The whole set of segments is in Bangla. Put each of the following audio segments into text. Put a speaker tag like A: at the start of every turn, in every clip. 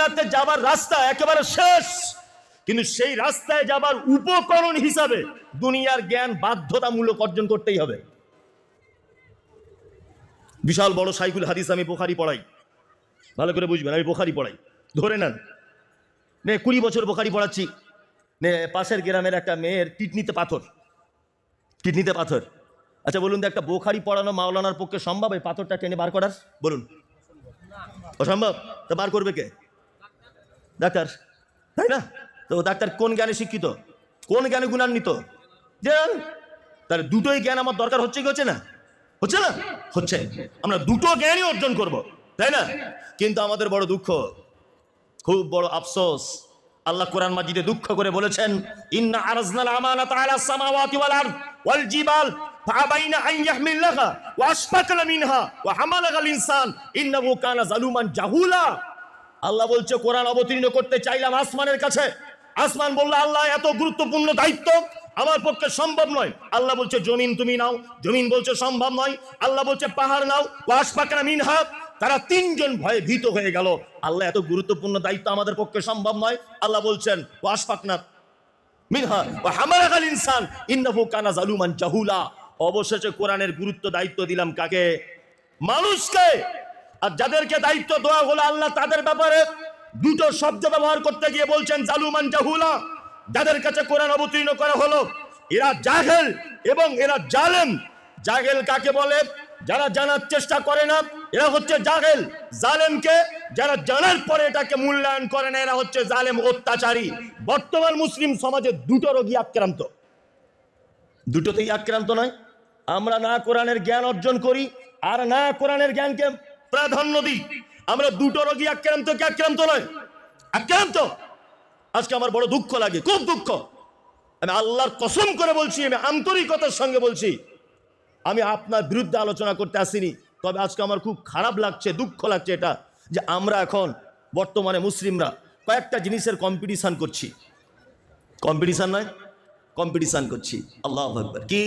A: জান্নাতে যাবার রাস্তা একেবারে শেষ, কিন্তু সেই রাস্তায় যাবার উপকরণ হিসাবে দুনিয়ার জ্ঞান বাধ্যতামূলক অর্জন করতেই হবে। বিশাল বড় শাইখুল হাদিস, আমি বুখারী পড়াই, ভালো করে বুঝবেন, আমি বুখারী পড়াই, ধরে নেন 20 বছর বুখারী পড়াচ্ছি। পাশের গ্রামের একটা মেয়ের কিডনিতে পাথর, কিডনিতে পাথর। আচ্ছা বলুন তো, একটা বুখারী পড়ানো মাওলানার পক্ষে সম্ভব এই পাথরটা টেনে বার করার? বলুন, অসম্ভব। তা বার করবে কে? ডাক্তার, তাই না? তো ডাক্তার কোন জ্ঞানে শিক্ষিত, কোন জ্ঞানে গুণান্বিত? তাহলে দুটোই জ্ঞান আমার দরকার হচ্ছে কি হচ্ছে না? হচ্ছে না? হচ্ছে। আমরা দুটো জ্ঞানই অর্জন করব, তাই না? কিন্তু আমাদের বড় দুঃখ, খুব বড় আফসোস, আল্লাহ কোরআন মাজিদে দুঃখ করে বলেছেন, ইন্না আরজনাল আমানাতা আলাস সামাওয়াতি ওয়াল আরদ ওয়াল জিবাল ফাআবাইনা আন ইয়াহমিলনাহা ওয়া আশফাকনা মিনহা ওয়া হামালাহাল ইনসান ইন্নাহু কানা যালুমান জাহুলা। আল্লাহ বলছে, কোরআন অবতীর্ণ করতে চাইলাম আসমানের কাছে, আসমান বলল আল্লাহ এত গুরুত্বপূর্ণ দায়িত্ব আমার পক্ষে সম্ভব নয়। আল্লাহ বলছে জমিন তুমি নাও, জমিন বলছে সম্ভব নয়। আল্লাহ বলছে পাহাড় নাও, ওয়া আশফাকনা মিনহা। তারা তিনজন ভয়ে ভীত হয়ে গেল, আল্লাহ এত গুরুত্বপূর্ণ দায়িত্ব আমাদের পক্ষে সম্ভব নয়। আল্লাহ বলছেন ওয়া আশফাকনা মিনহা ওয়া হামালাহাল ইনসান ইন্নাহু কানা যালুমান জাহুলা। অবশেষে কোরআনের গুরুত্ব দায়িত্ব দিলাম কাকে? মানুষকে। আর যাদেরকে দায়িত্ব দেওয়া হলো আল্লাহ, তাদের ব্যাপারে দুটো শব্দ ব্যবহার করতে গিয়ে বলছেন জালুমান জাহুলা। যাদের কাছে কোরআন অবতীর্ণ করা হলো এরা জাহেল এবং এরা জালেম। জাহেল কাকে বলে? যারা জানার চেষ্টা করে না, এরা হচ্ছে জাহেল। জালেমকে যারা জানার পরে এটাকে মূল্যায়ন করে না, এরা হচ্ছে জালেম, অত্যাচারী। বর্তমান মুসলিম সমাজে দুটো রোগী আক্রান্ত, দুটোতেই আক্রান্ত নয়। আমরা না কোরআনের জ্ঞান অর্জন করি আর না কোরআনের জ্ঞানকে প্রাধান্য দিই। আমরা দুটো রোগী আক্রান্ত, কে আক্রান্ত নয়? আক্রান্ত। আজকে আমার বড় দুঃখ লাগে, খুব দুঃখ। আমি আল্লাহর কসম করে বলছি, আমি আন্তরিকতার সঙ্গে বলছি, আমি আপনার বিরুদ্ধে আলোচনা করতে আসিনি। তবে আজকে আমার খুব খারাপ লাগছে, দুঃখ লাগছে এটা, যে আমরা এখন বর্তমানে মুসলিমরা কয়েকটা জিনিসের কম্পিটিশন করছি। কম্পিটিশন নয়, কম্পিটিশন করছি। আল্লাহু আকবার। কি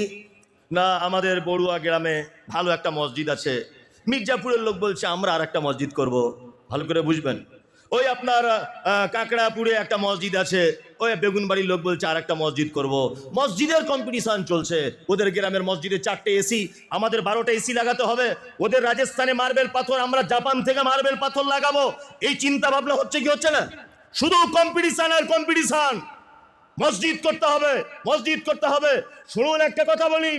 A: না, আমাদের বড়ুয়া গ্রামে ভালো একটা মসজিদ আছে, মির্জাপুরের লোক বলছে আমরা আর একটা মসজিদ করব। ভালো করে বুঝবেন। ওই আপনার কাকড়াপুরে একটা মসজিদ আছে, ওই বেগুনবাড়ির লোক বলছে আর একটা মসজিদ করব। মসজিদের কম্পিটিশন চলছে। ওদের গ্রামের মসজিদে 4টে এসি, আমাদের 12টা এসি লাগাতে হবে। ওদের রাজস্থানে মার্বেল পাথর, আমরা জাপান থেকে মার্বেল পাথর লাগাবো। এই চিন্তা ভাবনা হচ্ছে কি হচ্ছে না? শুধু কম্পিটিশন আর কম্পিটিশন। মসজিদ করতে হবে, মসজিদ করতে হবে। শুনুন একটা কথা বলি,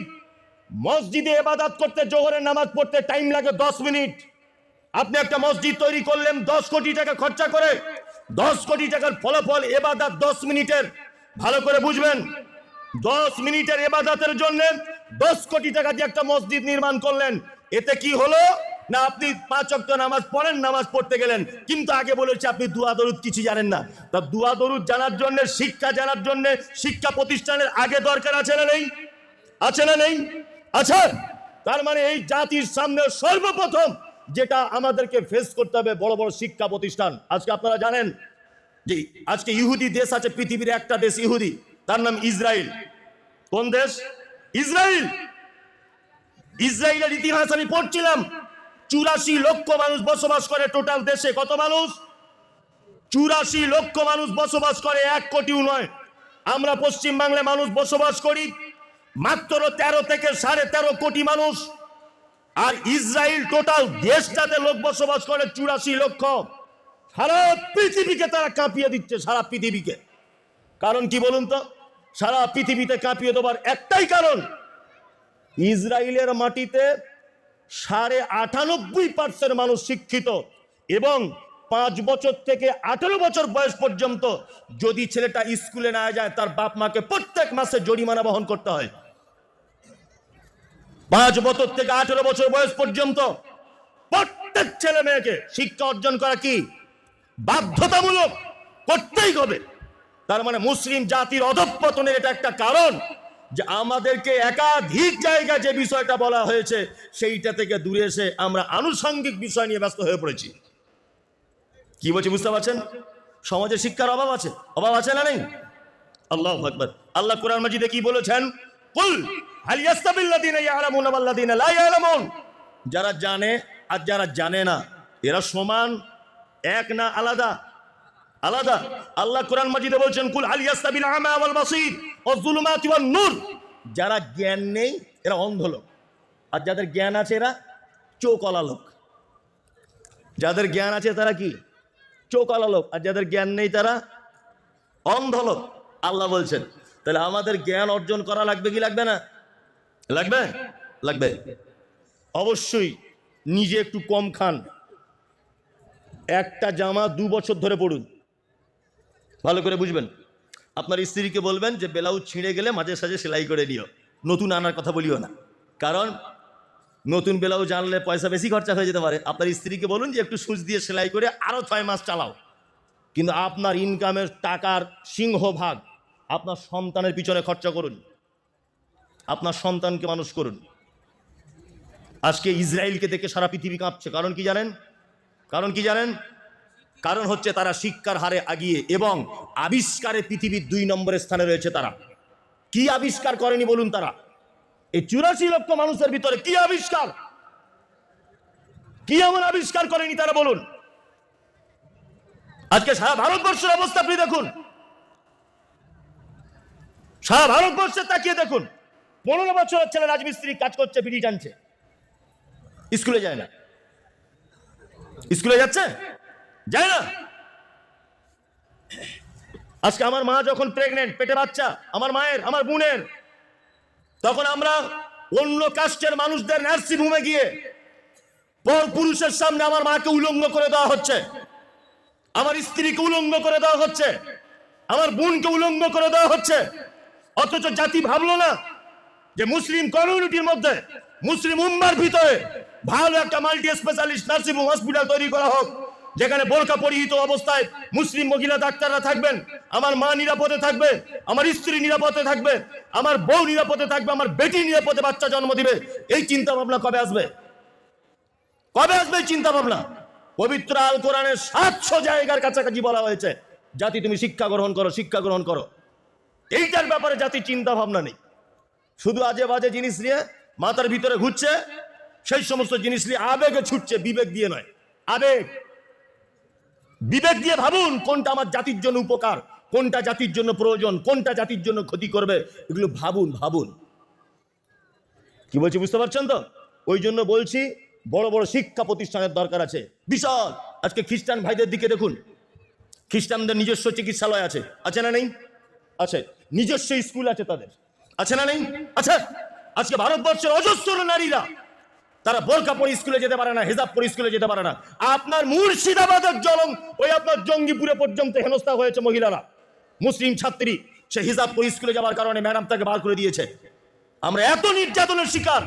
A: মসজিদে ইবাদত করতে, জোহরের নামাজ পড়তে টাইম লাগে 10 মিনিট। আপনি একটা মসজিদ তৈরি করলেন 10 কোটি টাকা খরচা করে, 10 কোটি টাকার ফলাফল ইবাদত 10 মিনিটের। ভালো করে বুঝবেন, 10 মিনিটের ইবাদতের জন্য 10 কোটি টাকা দিয়ে একটা মসজিদ নির্মাণ করলেন। এতে কি হলো না, আপনি 5 ওয়াক্ত নামাজ পড়েন, নামাজ পড়তে গেলেন, কিন্তু আগে বলেছে আপনি দুয়া দরুদ কিছু জানেন না। তা দুয়া দরুদ জানার জন্য, শিক্ষা জানার জন্য শিক্ষা প্রতিষ্ঠানের আগে দরকার আছে না নেই? আছে না নেই? আছে। তার মানে এই জাতির সামনে সর্বপ্রথম যেটা আমাদেরকে ফেস করতে হবে, বড় বড় শিক্ষা প্রতিষ্ঠান। আজকে আপনারা জানেন যে আজকে ইহুদি দেশ আছে, পৃথিবীর একটা দেশ ইহুদি, তার নাম ইসরায়েল। কোন দেশ? ইসরায়েল। ইসরায়েলের ইতিহাস আমি পড়ছিলাম, 84 লক্ষ মানুষ বসবাস করে টোটাল দেশে। কত মানুষ? 84 লক্ষ মানুষ বসবাস করে, 1 কোটিও নয়। আমরা পশ্চিম বাংলায় মানুষ বসবাস করি মাত্র 13 থেকে 13.5 কোটি মানুষ। আর ইসরায়েল টোটাল দেশটাতে লোক বসবাস করে 84 লক্ষ। সারা পৃথিবীকে তারা কাঁপিয়ে দিচ্ছে, সারা পৃথিবীকে। কারণ কি বলুন তো? সারা পৃথিবীতে কাঁপিয়ে দেবার একটাই কারণ, ইসরায়েলের মাটিতে 98.5% মানুষ শিক্ষিত, এবং 5 বছর থেকে 18 বছর বয়স পর্যন্ত যদি ছেলেটা স্কুলে না যায়, তার বাপ মাকে প্রত্যেক মাসে জরিমানা বহন করতে হয়। 5 বছর থেকে 18 বছর বয়স পর্যন্ত প্রত্যেক ছেলে মেয়েকে শিক্ষা অর্জন করা কি বাধ্যতামূলক, করতেই হবে। তার মানে মুসলিম জাতির অধঃপতনের এটা একটা কারণ, যে আমাদেরকে একাধিক জায়গায় যে বিষয়টা বলা হয়েছে সেইটা থেকে দূরে এসে আমরা আনুষঙ্গিক বিষয় নিয়ে ব্যস্ত হয়ে পড়েছি। কি বলছি বুঝতে পারছেন? সমাজে শিক্ষার অভাব আছে, অভাব আছে না নেই? আল্লাহু আকবার। আল্লাহ কোরআন মাজিদে কি বলেছেন? কুল হাল ইয়াস্তাবিল্লাযিনা ইয়ালামুনা ওয়াল্লাযিনা লা ইয়ালামুন। যারা জানে আর যারা জানে না, এরা সমান, এক না আলাদা? আলাদা। আল্লাহ কোরআন মাজিদে বলছেন, কুল হাল ইয়াস্তাবিল আমা ওয়াল বাসীর ওয়াজ যুলুমাতি ওয়ান নূর। যারা জ্ঞান নেই এরা অন্ধ লোক, আর যাদের জ্ঞান আছে এরা চোখওয়ালা লোক। যাদের জ্ঞান আছে তারা কি? চোখওয়ালা লোক। আর যাদের জ্ঞান নেই তারা অন্ধ লোক। আল্লাহ বলছেন, তাহলে আমাদের জ্ঞান অর্জন করা লাগবে কি লাগবে না? লাগবে, লাগবে। অবশ্যই নিজে একটু কম খান, একটা জামা 2 বছর ধরে পড়ুন, ভালো করে বুঝবেন। আপনার স্ত্রীকে বলবেন যে ব্লাউজ ছিঁড়ে গেলে মাঝে সাঝে সেলাই করে দিও, নতুন আনার কথা বলিও না, কারণ নতুন ব্লাউজ আনলে পয়সা বেশি খরচা হয়ে যেতে পারে। আপনার স্ত্রীকে বলুন যে একটু সুচ দিয়ে সেলাই করে আরও 6 মাস চালাও, কিন্তু আপনার ইনকামের টাকার সিংহভাগ আপনার সন্তানের পিছনে খরচা করুন, আপনার সন্তানকে মানুষ করুন। আজকে ইসরায়েলকে দেখে সারা পৃথিবী কাঁপছে, কারণ কি জানেন? কারণ কি জানেন? কারণ হচ্ছে তারা শিক্ষার হারে আগিয়ে এবং আবিষ্কারে পৃথিবীর 2 নম্বরের স্থানে রয়েছে। তারা কি আবিষ্কার করেনি বলুন? তারা এই 84 লক্ষ মানুষের ভিতরে কি আবিষ্কার, কি এমন আবিষ্কার করেনি তারা বলুন? আজকে সারা ভারতবর্ষের অবস্থা আপনি দেখুন, সারা ভারতবর্ষে তাকিয়ে দেখুন। 15 বছরের ছেলে রাজমিস্ত্রি কাজ করছে, বিড়ি টানছে, স্কুলে যায় না। স্কুলে যাচ্ছে? যায় না। আজকে আমার মা যখন প্রেগনেন্ট, পেটে বাচ্চা, আমার মায়ের, আমার বোনের, তখন আমরা অন্য কাস্টের মানুষদের নার্সিং হোমে গিয়ে পর পুরুষের সামনে আমার মাকে উলঙ্গ করে দেওয়া হচ্ছে, আমার স্ত্রীকে উলঙ্গ করে দেওয়া হচ্ছে, আমার বোনকে উলঙ্গ করে দেওয়া হচ্ছে। অথচ জাতি ভাবলো না যে মুসলিম কমিউনিটির মধ্যে, মুসলিম উম্মার ভিতরে ভালো একটা multi specialist nursing home hospital তৈরি করা হোক, যেখানে বোরকা পরিহিত অবস্থায় মুসলিম মহিলা ডাক্তাররা থাকবেন, আমার মা নিরাপদে থাকবে, আমার স্ত্রী নিরাপদে থাকবে, আমার বউ নিরাপদে থাকবে, আমার বেটি নিরাপদে বাচ্চা জন্ম দিবে। এই চিন্তা ভাবনা কবে আসবে? কবে আসবে এই চিন্তা ভাবনা? পবিত্র আল কোরআনের 700 জায়গার কাছাকাছি বলা হয়েছে, জাতি তুমি শিক্ষা গ্রহণ করো, শিক্ষা গ্রহণ করো। এইটার ব্যাপারে জাতি চিন্তা ভাবনা নেই, শুধু আজে বাজে জিনিস নিয়ে মাথার ভিতরে ঘুরছে, সেই সমস্ত জিনিস নিয়ে আবেগে ছুটছে, বিবেক দিয়ে নয়। আবেগ, বিবেক দিয়ে ভাবুন কোনটা আমার জাতির জন্য উপকার, কোনটা জাতির জন্য প্রয়োজন, কোনটা জাতির জন্য ক্ষতি করবে, এগুলো ভাবুন। ভাবুন কি বলছি, বুঝতে পারছেন তো? ওই জন্য বলছি বড় বড় শিক্ষা প্রতিষ্ঠানের দরকার আছে, বিশাল। আজকে খ্রিস্টান ভাইদের দিকে দেখুন, খ্রিস্টানদের নিজস্ব চিকিৎসালয় আছে, আছে না নেই? আছে। নিজস্ব স্কুল আছে তাদের, আছে না নেই? আছে। আজকে ভারতবর্ষের অজস্র নারীরা তারা বোরকা পরে স্কুলে যেতে পারে না, হিজাব পরে স্কুলে যেতে পারে না। আপনার মুর্শিদাবাদের জলং, ওই আপনার জঙ্গিপুরে পর্যন্ত হেনস্থা হয়েছে মহিলারা, মুসলিম ছাত্রী, সে হিজাব পরে স্কুলে যাওয়ার কারণে ম্যাডাম তাকে বার করে দিয়েছে। আমরা এত নির্যাতনের শিকার।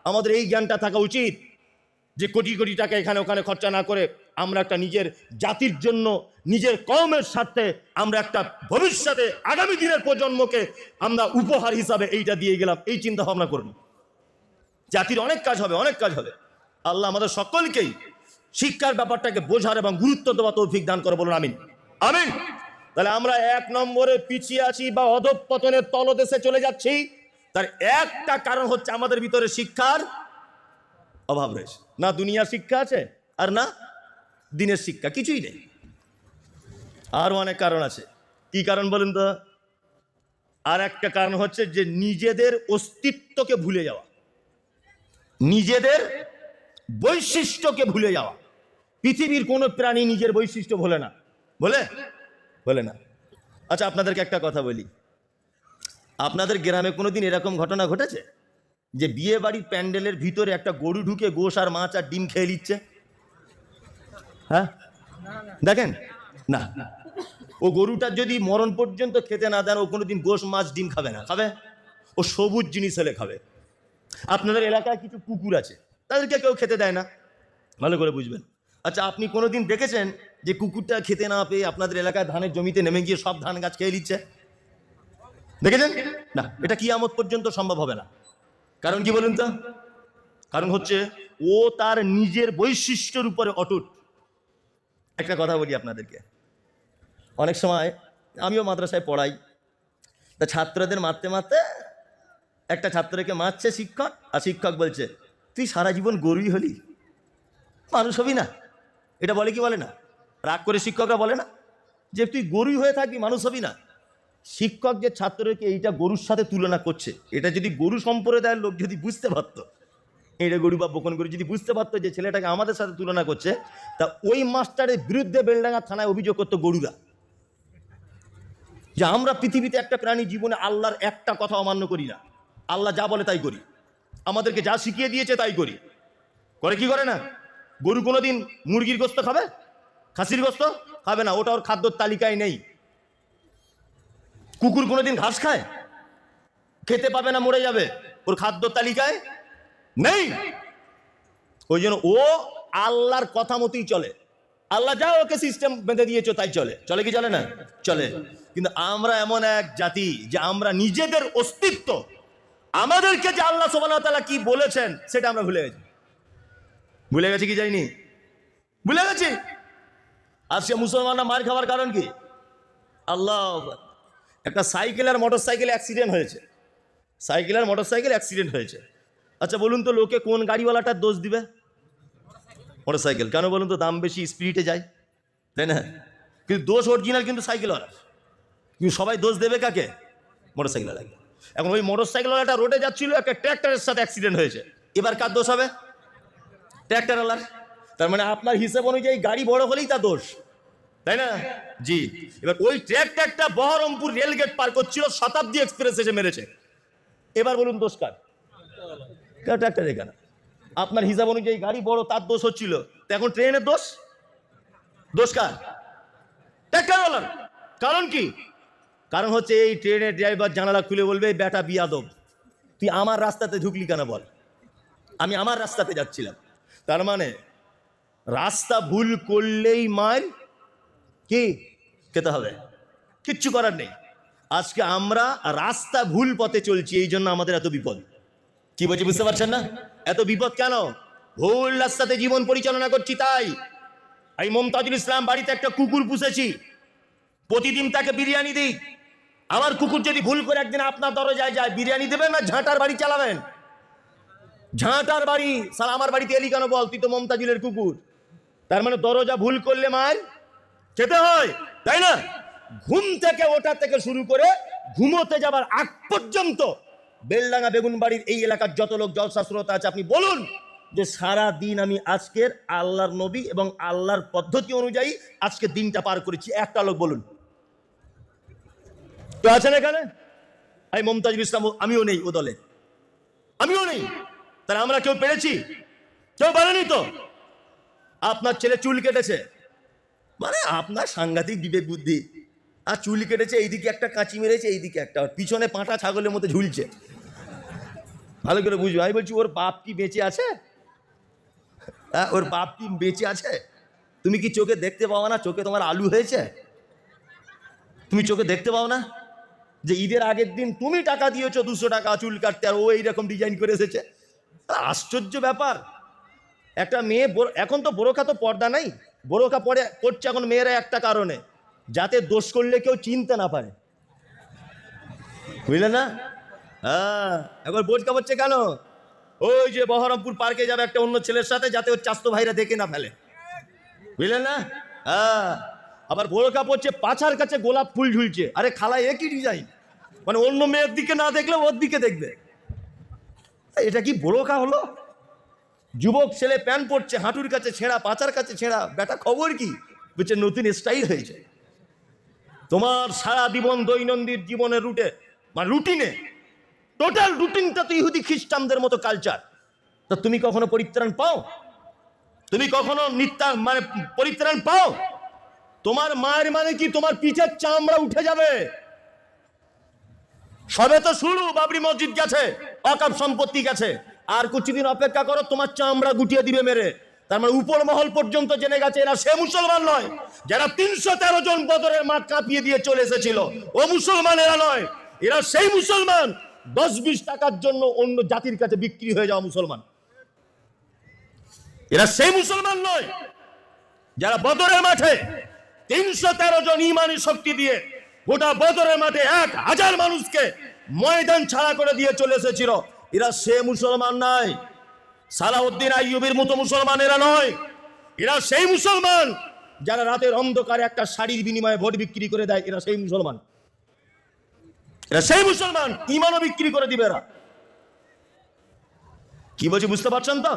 A: আমাদের এই জ্ঞানটা থাকা উচিত যে কোটি কোটি টাকা এখানে ওখানে খরচা না করে আমরা একটা নিজের জাতির জন্য, নিজের কওমের স্বার্থে আমরা একটা ভবিষ্যতে আগামী দিনের প্রজন্মকে আমরা উপহার হিসাবে এইটা দিয়ে গেলাম, এই চিন্তা ভাবনা করব। জাতির অনেক কাজ হবে, অনেক কাজ হবে। আল্লাহ আমাদের সকলকেই শিক্ষার ব্যাপারটাকে বোঝার এবং গুরুত্ব দেওয়া তৌফিক দান করে, বলুন আমিন। আমিন। তাহলে আমরা 1 নম্বরে পিছিয়ে আছি বা অধঃপতনের তলদেশে চলে যাচ্ছি, তার একটা কারণ হচ্ছে আমাদের ভিতরে শিক্ষার অভাব রয়েছে। না দুনিয়ার শিক্ষা আছে, আর না দিনের শিক্ষা, কিছুই নেই। আরো অনেক কারণ আছে। কি কারণ বলুন তো? আর একটা কারণ হচ্ছে যে নিজেদের অস্তিত্বকে ভুলে যাওয়া, নিজেদের বৈশিষ্ট্যকে ভুলে যাওয়া। পৃথিবীর কোনো প্রাণী নিজের বৈশিষ্ট্য ভোলে না, বলে না। আচ্ছা আপনাদেরকে একটা কথা বলি, আপনাদের গ্রামে কোনোদিন এরকম ঘটনা ঘটেছে যে বিয়ে বাড়ির প্যান্ডেলের ভিতরে একটা গরু ঢুকে গোশ আর মাছ আর ডিম খেয়ে নিচ্ছে? হ্যাঁ, দেখেন না। ও গরুটার যদি মরণ পর্যন্ত খেতে না দেন, ও কোনোদিন গোশ মাছ ডিম খাবে না। খাবে? ও সবুজ জিনিস হলে খাবে। আপনাদের এলাকায় কিছু কুকুর আছে, তাদেরকে কেউ খেতে দেয় না, ভালো করে বুঝবেন। আচ্ছা আপনি কোনোদিন দেখেছেন যে কুকুরটা খেতে না পেয়ে আপনাদের এলাকায় ধানের জমিতে নেমে গিয়ে সব ধান গাছ খেয়ে নিচ্ছে? দেখেছেন? না, এটা কিয়ামত পর্যন্ত সম্ভব হবে না। কারণ কি বলুন তো? কারণ হচ্ছে ও তার নিজের বৈশিষ্ট্যের উপরে অটুট। একটা কথা বলি আপনাদেরকে, অনেক সময় আমিও মাদ্রাসায় পড়াই, তা ছাত্রদের মারতে মারতে একটা ছাত্রকে মারছে শিক্ষক, আর শিক্ষক বলছে তুই সারা জীবন গরুই হলি, মানুষ হবি না। এটা বলে কি বলে না? রাগ করে শিক্ষকরা বলে না? যে তুই গরুই হয়ে থাকবি, মানুষ হবি না। শিক্ষক যে ছাত্রকে এইটা গরুর সাথে তুলনা করছে, এটা যদি গরু সম্প্রদায়ের লোক যদি বুঝতে পারতো, এইটা গরু বা বকন গরু যদি বুঝতে পারতো যে ছেলেটাকে আমাদের সাথে তুলনা করছে, তা ওই মাস্টারের বিরুদ্ধে বেলডাঙ্গা থানায় অভিযোগ করতো গরুরা, যে আমরা পৃথিবীতে একটা প্রাণী জীবনে আল্লাহর একটা কথা অমান্য করি না, আল্লাহ যা বলে তাই করি, আমাদেরকে যা শিখিয়ে দিয়েছে তাই করি। করে কি করে না? গরু কোনোদিন মুরগির গোস্ত খাবে? খাসির গোস্ত খাবে না, ওটা ওর খাদ্যর তালিকায় নেই। কুকুর কোনোদিন ঘাস খায়? খেতে পাবে না, মরে যাবে, ওর খাদ্যর তালিকায় নেই। ওই জন্য ও আল্লাহর কথা মতোই চলে, আল্লাহ যা ওকে সিস্টেম বেঁধে দিয়েছে তাই চলে। চলে কি চলে না? চলে। কিন্তু আমরা এমন এক জাতি যে আমরা নিজেদের অস্তিত্ব, আমাদেরকে যে আল্লাহ সুবহানাহু ওয়া তাআলা কি বলেছেন সেটা আমরা ভুলে গেছি। ভুলে গেছি কি যাইনি? ভুলে গেছি। আজকে মুসলমানরা মার খাওয়ার কারণ কি? আল্লাহ, একটা সাইকেল আর মোটর সাইকেল অ্যাক্সিডেন্ট হয়েছে, সাইকেল আর মোটর সাইকেল অ্যাক্সিডেন্ট হয়েছে। আচ্ছা বলুন তো, লোকে কোন গাড়িওয়ালাটার দোষ দিবে? Motor cycle. কেন বলুন তো? দাম বেশি, স্পিডে যায়, তাই না? কিন্তু দোষ অরিজিনাল কিন্তু সাইকেলওয়ালা। কিন্তু সবাই দোষ দেবে কাকে? মোটর সাইকেলওয়ালাকে। এখন ওই মোটর সাইকেলওয়ালাটা রোডে যাচ্ছিল, একটা ট্র্যাক্টরের সাথে অ্যাক্সিডেন্ট হয়েছে, এবার কার দোষ হবে? ট্র্যাক্টরওয়ালার। তার মানে আপনার হিসেব অনুযায়ী গাড়ি বড় হলেই তার দোষ, তাই না? জি। এবার ওই ট্র্যাক্টরটা বহরমপুর রেলগেট পার করছিল, শতাব্দী এক্সপ্রেস এসে মেরেছে, এবার বলুন দোষ কার? ট্র্যাক্টর। এখানে আপনার হিসাব অনুযায়ী গাড়ি বড়, তার দোষ হচ্ছিল, তো এখন ট্রেনের দোষ? দোষ কার? ট্র্যাক্টরওয়ালার। কারণ কি? কারণ হচ্ছে এই ট্রেনের ড্রাইভার জানালা খুলে বলবে, বেটা বিয়াদব, তুই আমার রাস্তাতে ঢুকলি কেন বল, আমি আমার রাস্তাতে যাচ্ছিলাম। তার মানে রাস্তা ভুল করলেই মার কি খেতে হবে, কিচ্ছু করার নেই। আজকে আমরা রাস্তা ভুল পথে চলছি, এই জন্য আমাদের এত বিপদ। কি বলছি বুঝতে পারছেন না? এত বিপদ কেন? ভুল রাস্তাতে জীবন পরিচালনা করছি। তাই এই মমতাজুল ইসলাম বাড়িতে একটা কুকুর পুষেছি, প্রতিদিন তাকে বিরিয়ানি দিই। আমার কুকুর যদি ভুল করে একদিন আপনার দরজায় যায়, বিরিয়ানি দেবেন না ঝাঁটার বাড়ি চালাবেন? ঝাঁটার বাড়ি। সালা আমার বাড়িতে এলি কেন বল, তুই তো মমতাজুলের কুকুর। তার মানে দরজা ভুল করলে মার খেতে হয়, তাই না? ঘুম থেকে ওঠা থেকে শুরু করে ঘুমোতে যাবার আগ পর্যন্ত বেলডাঙ্গা বেগুনবাড়ির এই এলাকার যত লোক জলসা শ্রোতা আছে, আপনি বলুন যে সারা দিন আমি আজকের আল্লাহর নবী এবং আল্লাহর পদ্ধতি অনুযায়ী আজকে দিনটা পার করেছি, একটা লোক বলুন তো আছেন এখানে? এই মমতাজুল ইসলাম, আমিও নেই ও দলে, আমিও নেই। তাহলে আমরা কেউ পেরেছি? কেউ পারেনি তো। আপনার ছেলে চুল কেটেছে, মানে আপনার সাংঘাতিক বিবেক বুদ্ধি, আর চুল কেটেছে, এইদিকে একটা কাঁচি মেরেছে, এইদিকে একটা, পিছনে পাঁটা ছাগলের মতো ঝুলছে। ভালো করে বুঝবো। আমি বলছি ওর বাপ কি বেঁচে আছে? হ্যাঁ, ওর বাপ কি বেঁচে আছে? তুমি কি চোখে দেখতে পাও না? চোখে তোমার আলু হয়েছে? তুমি চোখে দেখতে পাও না যে ঈদের আগের দিন তুমি টাকা দিয়েছো 200 টাকা চুল কাটতে, আর ও এইরকম ডিজাইন করে এসেছে? আশ্চর্য ব্যাপার। একটা মেয়ে, এখন তো বোরখা তো পর্দা নাই, বোরখা পড়ছে এখন মেয়েরা একটা কারণে, যাতে দোষ করলে কেউ চিনতে না পারে, বুঝলে না? হ্যাঁ, এখন বোরখা পড়ছে কেন? ওই যে বহরমপুর পার্কে যাবে একটা অন্য ছেলের সাথে, যাতে ওর চাস্তো ভাইরা দেখে না ফেলে, বুঝলেন না? হ্যাঁ। আবার বোরখা পড়ছে, পাছার কাছে গোলাপ ফুল ঝুলছে। আরে খালা, একই ডিজাইন, মানে অন্য মেয়ের দিকে না দেখলে ওর দিকে দেখবে। এটা কি বোরখা হলো? যুবক ছেলে প্যান্ট পরছে, হাঁটুর কাছে ছেঁড়া, পাচার কাছে ছেঁড়া, বেটা খবর কি? বলছে নতুন স্টাইল হয়েছে। তোমার সারা জীবন দৈনন্দিন জীবনের রুটে, মানে রুটিনে, টোটাল রুটিনটা তো ইহুদি খ্রিস্টানদের মতো কালচার। তা তুমি কখনো পরিত্রাণ পাও? তুমি কখনো মানে পরিত্রাণ পাও? তোমার মায়ের মানে কি তোমার পিঠের চামড়া উঠে যাবে। সবে তো শুরু, বাবরি মসজিদ গেছে, অকাপ সম্পত্তি গেছে, আর কিছুদিন অপেক্ষা করো, তোমার চামড়া গুটিয়ে দিবে মেরে। তার মানে উপর মহল পর্যন্ত জেনে গেছে এরা সে মুসলমান নয় যারা 313 জন বদরের মাঠ কাঁপিয়ে দিয়ে চলে এসেছিল। ও মুসলমান এরা নয়, এরা সেই মুসলমান 10-20 টাকার জন্য অন্য জাতির কাছে বিক্রি হয়ে যাওয়া মুসলমান। এরা সেই মুসলমান নয় যারা বদরের মাঠে 313 জন ইমানি শক্তি দিয়ে গোটা বদরের মাঠে 1000 মানুষকে ময়দান ছাড়া করে দিয়ে চলে এসেছিল। এরা সে মুসলমান নয়। সালাউদ্দিন আইয়ুবের মতো মুসলমান এরা নয়। এরা সেই মুসলমান যারা রাতের অন্ধকারে একটা শাড়ির বিনিময়ে ভোট বিক্রি করে দেয়, এরা সেই মুসলমান। এরা সেই মুসলমান, ইমানও বিক্রি করে দিবে এরা। কি বলছি বুঝতে পারছেন তো?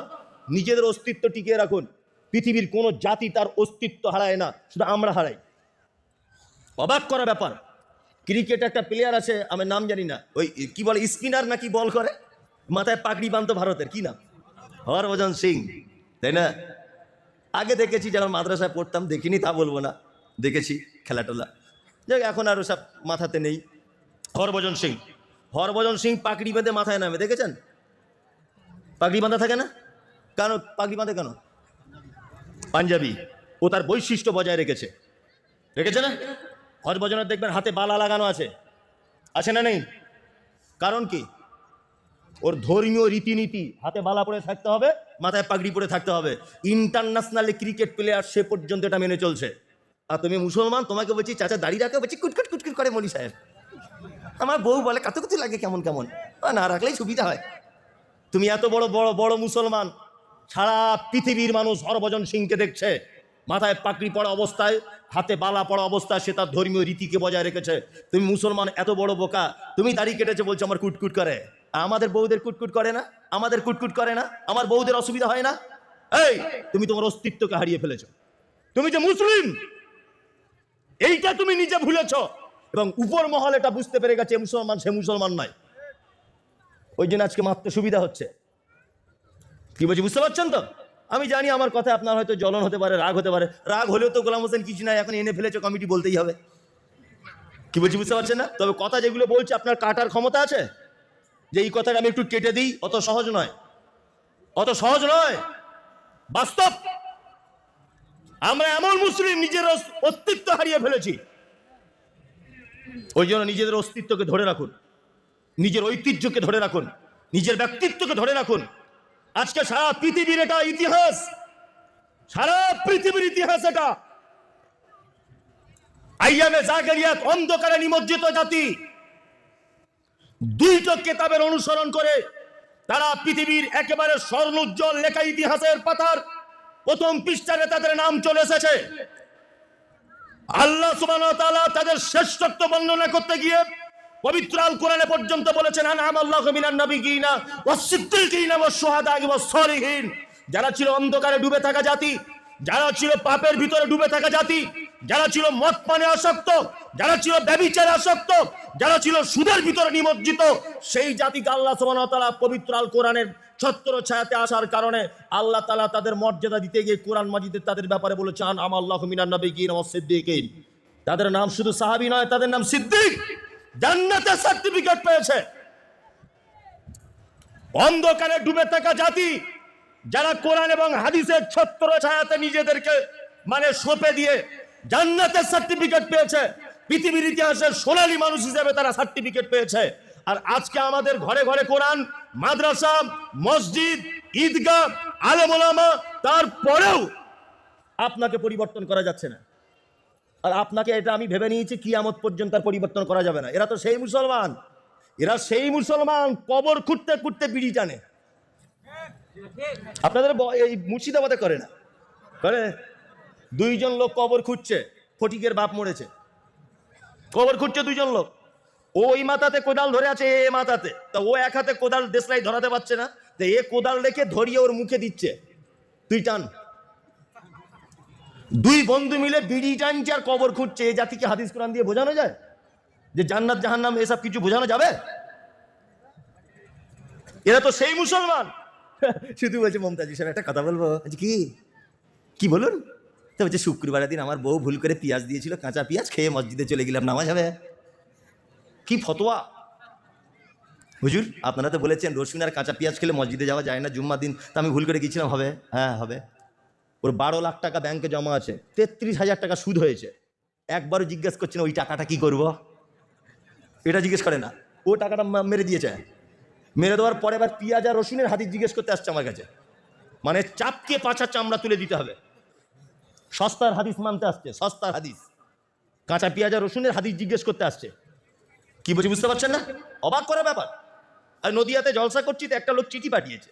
A: নিজেদের অস্তিত্ব টিকিয়ে রাখুন। পৃথিবীর কোন জাতি তার অস্তিত্ব হারায় না, শুধু আমরা হারাই। অবাক করা ব্যাপার। ক্রিকেট একটা প্লেয়ার আছে, আমি নাম জানি না, ওই কি বলে স্পিনার নাকি বল করে, মাথায় পাগড়ি বাঁধতো, ভারতের কি নাম, হরভজন সিং, তাই না? আগে দেখেছি, যখন মাদ্রাসায় পড়তাম, দেখিনি তা বলবো না, দেখেছি খেলাটোলা, যাই এখন আর সব মাথাতে নেই। হরভজন সিং, হরভজন সিং পাগড়ি বেঁধে মাথায় নামে, দেখেছেন? পাগড়ি বাঁধা থাকে না, কেন পাগড়ি বাঁধে কেন? পাঞ্জাবি, ও তার বৈশিষ্ট্য বজায় রেখেছে, রেখেছে না? হরভজনের দেখবেন হাতে বালা লাগানো আছে, আছে না নেই? কারণ কি? ওর ধর্মীয় রীতিনীতি, হাতে বালা পরে থাকতে হবে, মাথায় পাগড়ি পরে থাকতে হবে। ইন্টারন্যাশনাল ক্রিকেট প্লেয়ার সে পর্যন্ত এটা মেনে চলছে। আর তুমি মুসলমান, তোমাকে বলছি চাচা দাড়ি রাখো, বলছি কুটকুট কুটকুট করে মনি সাহেব। আমার বউ বলে কাতুকুতু লাগে কেমন কেমন, না রাখলেই সুবিধা হয়। তুমি এত বড় বড় বড় মুসলমান, সারা পৃথিবীর মানুষ হরভজন সিংকে দেখছে মাথায় পাগড়ি পড়া অবস্থায়, হাতে বালা পড়া অবস্থায়, সে তার ধর্মীয় রীতিকে বজায় রেখেছে। তুমি মুসলমান এত বড় বোকা, তুমি দাড়ি কেটেছে বলছো আমার কুটকুট করে। আমাদের বউদের কুটকুট করে না? আমাদের কুটকুট করে না? আমার বউদের অসুবিধা হয় না? এই তুমি তোমার অস্তিত্বকে হারিয়ে ফেলেছো। তুমি যে মুসলিম এইটা তুমি নিজে ভুলেছ, এবং উপর মহল এটা বুঝতে পেরে গেছে মুসলমান সে মুসলমান নয়। ওই জন্য আজকে মাত্র সুবিধা হচ্ছে। কি বলছি বুঝতে পারছেন তো? আমি জানি আমার কথা আপনার হয়তো জ্বলন হতে পারে, রাগ হতে পারে, রাগ হলেও তো গোলাম হোসেন কিছু নাই, এখন এনে ফেলেছে কমিটি, বলতেই হবে। কি বলছি বুঝতে পারছেন না? তবে কথা যেগুলো বলছে আপনার কাটার ক্ষমতা আছে, যে এই কথাটা আমি একটু কেটে দিই, অত সহজ নয়, অত সহজ নয়, বাস্তব। আমরা এমন মুসলিম নিজের অস্তিত্ব হারিয়ে ফেলেছি। ওই জন্য নিজেদের অস্তিত্বকে ধরে রাখুন, নিজের ঐতিহ্যকে ধরে রাখুন, নিজের ব্যক্তিত্বকে ধরে রাখুন। আজকে সারা পৃথিবীর এটা ইতিহাস, সারা পৃথিবীর ইতিহাস এটা। আইয়ামে জাগরিয়াত, অন্ধকারে নিমজ্জিত জাতি, দুইটা কেতাবের অনুসরণ করে তারা পৃথিবীর একেবারে স্বর্ণোজ্জ্বল লেখা ইতিহাসের পাতার প্রথম পৃষ্ঠায় তাদের নাম চলে এসেছে। আল্লাহ সুবহানাহু ওয়া তাআলা তাদের শ্রেষ্ঠত্ব বর্ণনা করতে গিয়ে পবিত্র আল কোরআনে পর্যন্ত বলেছেন, আনআমাল্লাহু মিনান নাবিয়্যিনা ওয়াস-সিদ্দীকিনা ওয়াশ-শুহাদা'i ওয়াস-সালিহিন। যারা ছিল অন্ধকারে ডুবে থাকা জাতি, যারা ছিল পাপের ভিতরে ডুবে থাকা জাতি, যারা ছিল মদ পানে আসক্ত, যারা ছিল ব্যভিচারে আসক্ত, যারা ছিল সুদের ভিতরে নিমজ্জিত, সেই জাতিকে আল্লাহ সুবহানাহু ওয়া তাআলা পবিত্র আল কোরআনের ছত্র ছায়াতে আসার কারণে আল্লাহ তাআলা তাদের মর্যাদা দিতে গিয়ে কোরআন মাজিদে তাদের ব্যাপারে বলেছেন, আনআমাল্লাহু মিনান নাবিয়্যিনা ওয়াস-সিদ্দীকিন। তাদের নাম শুধু সাহাবী নয়, তাদের নাম সিদ্দিক। জান্নাতের সার্টিফিকেট পেয়েছে। অন্ধকারে ডুবে থাকা জাতি, যারা কোরআন এবং হাদিসের ছত্র ছায়াতে নিজেদেরকে সঁপে দিয়ে জান্নাতের সার্টিফিকেট পেয়েছে। পৃথিবীর ইতিহাসের সোনালী মানুষ হিসেবে তারা সার্টিফিকেট পেয়েছে। আর আজকে আমাদের ঘরে ঘরে কোরআন, মাদ্রাসা, মসজিদ, ঈদগাহ, আলেম ওলামা, তারপরেও আপনাকে পরিবর্তন করা যাচ্ছে না। আর আপনাকে এটা আমি ভেবে নিয়েছি কিয়ামত পর্যন্ত আর পরিবর্তন করা যাবে না। এরা তো সেই মুসলমান, এরা সেই মুসলমান কবর খুঁড়তে খুঁড়তে বিড়ি টানে। আপনাদের এই মুর্শিদাবাদে করে না? করে। দুইজন লোক কবর খুঁড়ছে, ফটিকের বাপ মরেছে, কবর খুঁড়ছে দুইজন লোক। ওই মাথাতে কোদাল ধরে আছে, এ মাথাতে, তা ও এক হাতে কোদাল দেশলাই ধরাতে পারছে না, তো এ কোদাল রেখে ধরিয়ে ওর মুখে দিচ্ছে, তুই টান। দুই বন্ধু মিলে বিড়ি টানছে আর কবর খুঁড়ছে। এই জাতিকে হাদিস কোরআন দিয়ে বোঝানো যায় যে জান্নাত জাহান্নাম এসব কিছু বোঝানো যাবে? এরা তো সেই মুসলমান। শুধু বলছে মমতাজি সাহেব একটা কথা বলবো। কি কি বলুন? তো বলছে শুক্রবারের দিন আমার বউ ভুল করে পেঁয়াজ দিয়েছিল, কাঁচা পেঁয়াজ, খেয়ে মসজিদে চলে গেলাম, নামাজ হবে। কি ফতোয়া হুজুর? আপনারা তো বলেছেন রসুন আর কাঁচা পেঁয়াজ খেলে মসজিদে যাওয়া যায় না জুম্মার দিন, তা আমি ভুল করে গেছিলাম, হবে? হ্যাঁ হবে। ওর 12 লাখ টাকা ব্যাংকে জমা আছে, 33,000 টাকা সুদ হয়েছে। একবারও জিজ্ঞেস করছেন ওই টাকাটা কি করব? এটা জিজ্ঞেস করে না, ও টাকাটা মেরে দিয়েছে। মেরে দেওয়ার পরে এবার পেঁয়াজ আর রসুনের হাদিস জিজ্ঞেস করতে আসছে আমার কাছে, চাপকে পাঁচা চামড়া তুলে দিতে হবে। সস্তার হাদিস মানতে আসছে, সস্তার হাদিস, কাঁচা পেঁয়াজ আর রসুনের হাদিস জিজ্ঞেস করতে আসছে। কি বলছি বুঝতে পারছেন না? অবাক করা ব্যাপার। আর নদিয়াতে জলসা করছি তো একটা লোক চিঠি পাঠিয়েছে,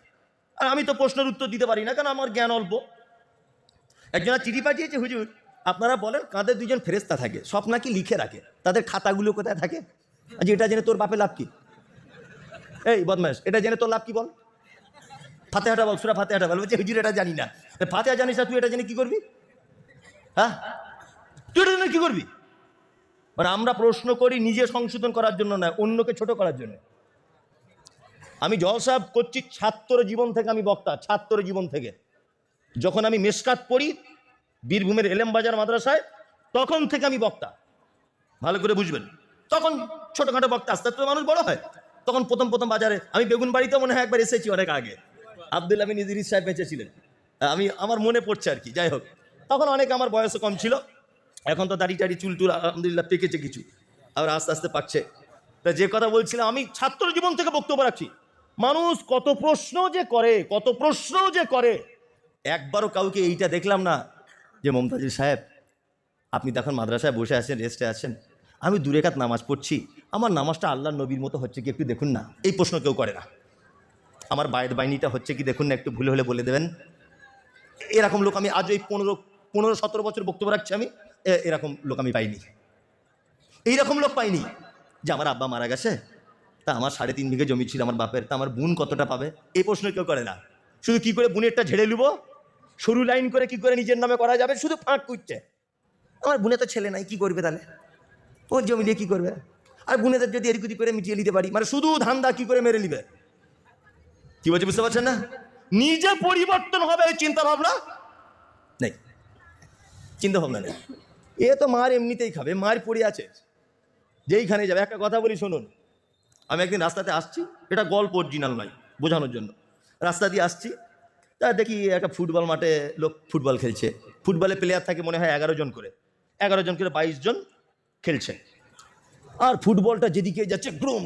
A: আর আমি তো প্রশ্নের উত্তর দিতে পারি না, কারণ আমার জ্ঞান অল্প। একজন চিঠি পাঠিয়েছে, হুজুর আপনারা বলেন কাঁধে দুজন ফেরেস্তা থাকে, সব নাকি লিখে রাখে, তাদের খাতাগুলো কোথায় থাকে? আজ এটা জেনে তোর বাপে লাভ কি? এই বদমাস, এটা জেনে তোর লাভ কি বল? ফাতেহাটা বল, সূরা ফাতেহাটা বল। বলছে হুজুর এটা জানি না। ফাতেহা জানিস না, তুই এটা জেনে কি করবি? হ্যাঁ, তুই এটা জেনে কি করবি? মানে আমরা প্রশ্ন করি নিজে সংশোধন করার জন্য না, অন্যকে ছোট করার জন্য। আমি জলসা করছি ছাত্র জীবন থেকে, আমি বক্তা ছাত্র জীবন থেকে। যখন আমি মেশকাত পড়ি বীরভূমের এলেমবাজার মাদ্রাসায়, তখন থেকে আমি বক্তা, ভালো করে বুঝবেন। তখন ছোটখাটো বক্তা, আস্তে আস্তে মানুষ বড় হয়। তখন প্রথম প্রথম বাজারে আমি বেগুন বাড়িতে মনে হয় একবার এসেছি অনেক আগে, আব্দুল আমিন ইদ্রিস সাহেব বেঁচেছিলেন, আমার মনে পড়ছে আর কি। যাই হোক, তখন অনেক আমার বয়সও কম ছিল। এখন তো দাড়ি টাড়ি চুল টুল আলহামদুলিল্লাহ পেকেছে কিছু, আবার আস্তে আস্তে পাচ্ছে। তা যে কথা বলছিলাম, আমি ছাত্র জীবন থেকে বক্তব্য রাখছি। মানুষ কত প্রশ্ন যে করে, কত প্রশ্ন যে করে। একবারও কাউকে এইটা দেখলাম না যে মমতাজুল সাহেব আপনি তো এখন মাদ্রাসায় বসে আছেন, রেস্টে আছেন, আমি দূরে কাত নামাজ পড়ছি, আমার নামাজটা আল্লাহর নবীর মতো হচ্ছে কি একটু দেখুন না। এই প্রশ্ন কেউ করে না। আমার বায়ের বাইনিটা হচ্ছে কি দেখুন না, একটু ভুল হলে বলে দেবেন। এরকম লোক আমি আজ এই 15-17 বছর বক্তব্য রাখছি, আমি এরকম লোক আমি পাইনি। এইরকম লোক পাইনি যে আমার আব্বা মারা গেছে, তা আমার 3.5 বিঘে জমি ছিল আমার বাপের, তা আমার বোন কতটা পাবে, এই প্রশ্ন কেউ করে না। শুধু কি করে বোনেরটা ঝেড়ে নেবো, সরু লাইন করে কি করে নিজের নামে করা যাবে, শুধু ফাঁক করছে। আমার বোনে তো ছেলে নাই, কি করবে তাহলে? ওর জমি দিয়ে কী করবে? আর বোনেদের যদি এদিক করে মিটিয়ে নিতে পারি, মানে শুধু ধান্দা কি করে মেরে নিবে। কি বলছে বুঝতে পারছেন না? নিজে পরিবর্তন হবে এই চিন্তা ভাবনা নেই, চিন্তা ভাবনা নেই। এ তো মার এমনিতেই খাবে, মার পড়ে আছে যেইখানে যাবে। একটা কথা বলি শুনুন, আমি একদিন রাস্তাতে আসছি, এটা গল্প অরিজিনাল নয়, বোঝানোর জন্য। রাস্তা দিয়ে আসছি, তা দেখি একটা ফুটবল মাঠে লোক ফুটবল খেলছে। ফুটবলে প্লেয়ার থাকে মনে হয় 11 জন করে, 22 জন খেলছে। আর ফুটবলটা যেদিকে যাচ্ছে গ্রুম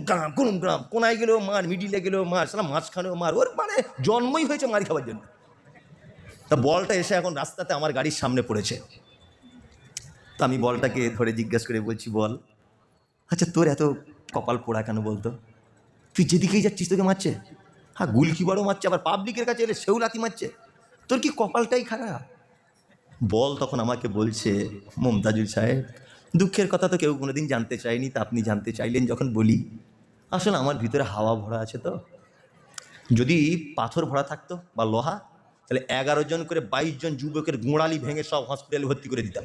A: গ্রাম, কোনায় গেলেও মার, মিডিলে গেলেও মার, সালা মাঝখানেও মার। ওর মানে জন্মই হয়েছে মার খাওয়ার জন্য। তা বলটা এসে এখন রাস্তাতে আমার গাড়ির সামনে পড়েছে। তো আমি বলটাকে ধরে জিজ্ঞেস করে বলছি, বল আচ্ছা তোর এত কপাল পোড়া কেন বলতো? তুই যেদিকেই যাচ্ছিস তোকে মারছে, হ্যাঁ গুলকিবারও মারছে, আবার পাবলিকের কাছে এলে সেও লাথি মারছে, তোর কি কপালটাই খারাপ? বল তখন আমাকে বলছে, মমতাজুল সাহেব দুঃখের কথা তো কেউ কোনোদিন জানতে চায়নি, তা আপনি জানতে চাইলেন যখন বলি। আসলে আমার ভিতরে হাওয়া ভরা আছে, তো যদি পাথর ভরা থাকতো বা লোহা, তাহলে 11 জন করে 22 জন যুবকের গোড়ালি ভেঙে সব হসপিটালে ভর্তি করে দিতাম।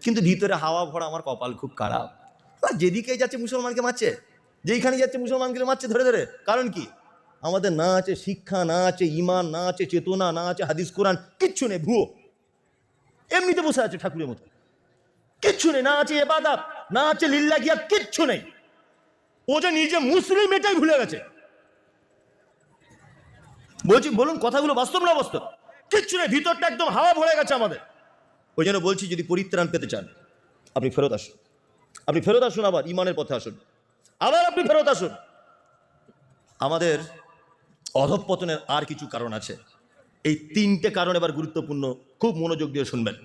A: কিন্তু ভিতরে হাওয়া ভরা, আমার কপাল খুব খারাপ। যেদিকেই যাচ্ছে মুসলমানকে মারছে, যেইখানে যাচ্ছে মুসলমানকে মারছে ধরে ধরে। কারণ কি? আমাদের না আছে শিক্ষা, না আছে ইমান, না আছে চেতনা, না আছে হাদিস কোরআন, কিচ্ছু নেই। ভুয়ো এমনিতে বসে আছে ঠাকুরের মতো, কিচ্ছু নেই। না আছে ইবাদত, না আছে লিল্লাহিয়া, কিচ্ছু নেই। ও যে নিজে মুসলিম এটাই ভুলে গেছে। বলছি বলুন কথাগুলো বাস্তব না বাস্তব? কিচ্ছু নেই, ভিতরটা একদম হাওয়া ভরে গেছে আমাদের। ওই জন্য বলছি, যদি পরিত্রাণ পেতে চান আপনি ফেরত আসুন, আপনি ফেরত আসুন, আবার ইমানের পথে আসুন, আবার আপনি ফেরত আসুন। আমাদের অধঃপতনের আর কিছু কারণ আছে। এই 3টে কারণ এবার গুরুত্বপূর্ণ, খুব মনোযোগ দিয়ে শুনবেন,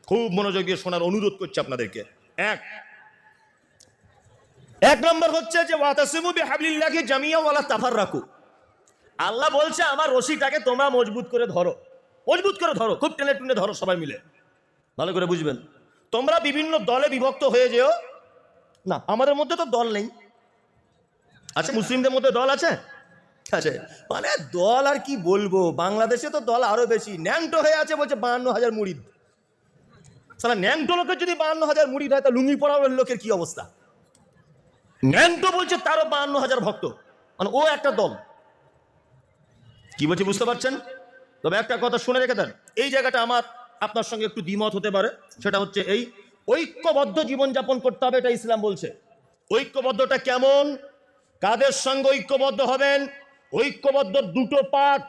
A: খুব মনোযোগ দিয়ে শোনার অনুরোধ করছি আপনাদেরকে। এক নম্বর হচ্ছে যে ওয়াতাসিমু বিহাবলিল্লাহি জামিআ ওয়ালা তাফাররাকু। আল্লাহ বলছে আমার রশিটাকে তোমরা মজবুত করে ধরো, মজবুত করে ধরো, খুব টেনে টুনে ধরো সবাই মিলে। ভালো করে বুঝবেন, তোমরা বিভিন্ন দলে বিভক্ত হয়ে যেও না। আমাদের মধ্যে তো দল নেই, আচ্ছা মুসলিমদের মধ্যে দল আছে, আছে মানে দল আর কি বলবো, বাংলাদেশে তো দল আরো বেশি। ন্যাংটো হয়ে আছে, বলছে 52,000 মুরিদ। সালা ন্যাংটো লোকের যদি 52,000 মুরিদ হয়, তা লুঙ্গি পড়া লোকের কি অবস্থা? ন্যাংটো বলছে তারও 52,000 ভক্ত, মানে ও একটা দল। কি বলছি বুঝতে পারছেন? তবে একটা কথা শুনে রেখে দেন, এই জায়গাটা আমার আপনার সঙ্গে একটু দ্বিমত হতে পারে। সেটা হচ্ছে এই ঐক্যবদ্ধ জীবনযাপন করতে হবে, এটা ইসলাম বলছে। ঐক্যবদ্ধটা কেমন, কাদের সঙ্গে ঐক্যবদ্ধ হবেন? ঐক্যবদ্ধ দুটো পার্ট,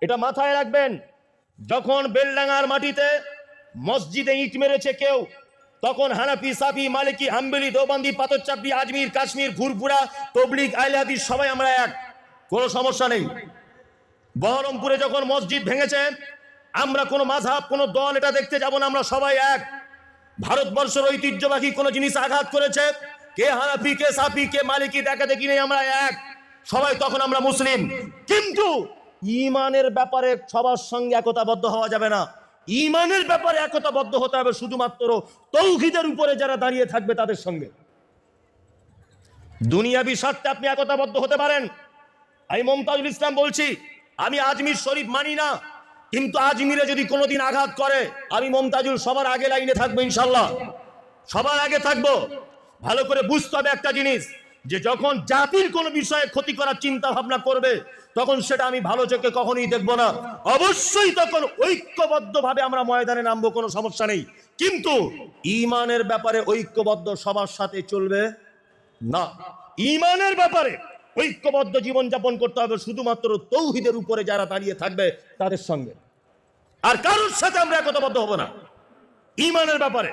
A: এটা মাথায় রাখবেন। যখন বেলডাঙ্গার মাটিতে মসজিদে ইট মেরেছে কেউ, তখন হানাফি, সাফি, মালিকি, হাম্বলি, দেওবন্দি, পাথরচাপড়ি, আজমির, কাশ্মীর, ফুরফুরা, তবলিগ, আহলে হাদিস সবাই আমরা এক, কোনো সমস্যা নেই। বহরমপুরে যখন মসজিদ ভেঙেছে, আমরা কোনো মাযহাব, কোনো দল এটা দেখতে যাব না, আমরা সবাই এক। ভারতবর্ষের ঐতিহ্যবাহী কোনো জিনিস আঘাত করেছে, কে হানাফি, কে সাফি, কে মালিকি, দেখা দেখি নেই, আমরা এক সবাই, তখন আমরা মুসলিম। কিন্তু ইমানের ব্যাপারে সবার সঙ্গে একতাবদ্ধ হওয়া যাবে না। ঈমানের ব্যাপারে একতাবদ্ধ হতে হবে শুধুমাত্র তাওহীদের উপরে যারা দাঁড়িয়ে থাকবে তাদের সঙ্গে। দুনিয়াবি স্বার্থে আপনি একতাবদ্ধ হতে পারেন। আমি মমতাজুল ইসলাম বলছি, আমি আজমির শরীফ মানি না, কিন্তু আজমিরে যদি কোনোদিন আঘাত করে আমি মমতাজুল সবার আগে লাইনে থাকবো, ইনশাল্লাহ সবার আগে থাকবো। ভালো করে বুঝতে হবে একটা জিনিস, যে যখন জাতির কোনো বিষয়ে ক্ষতি করার চিন্তা ভাবনা করবে তখন সেটা আমি ভালো চোখে কখনোই দেখবো না। অবশ্যই তখন ঐক্যবদ্ধভাবে আমরা ময়দানে নামবো, কোনো সমস্যা নেই, কিন্তু ঈমানের ব্যাপারে ঐক্যবদ্ধ সবার সাথে চলবে না। ঈমানের ব্যাপারে ঐক্যবদ্ধ জীবন যাপন করতে হবে শুধুমাত্র তাওহীদের উপরে যারা দাঁড়িয়ে থাকবে তাদের সঙ্গে, আর কারোর সাথে আমরা একতাবদ্ধ হব না। ঈমানের ব্যাপারে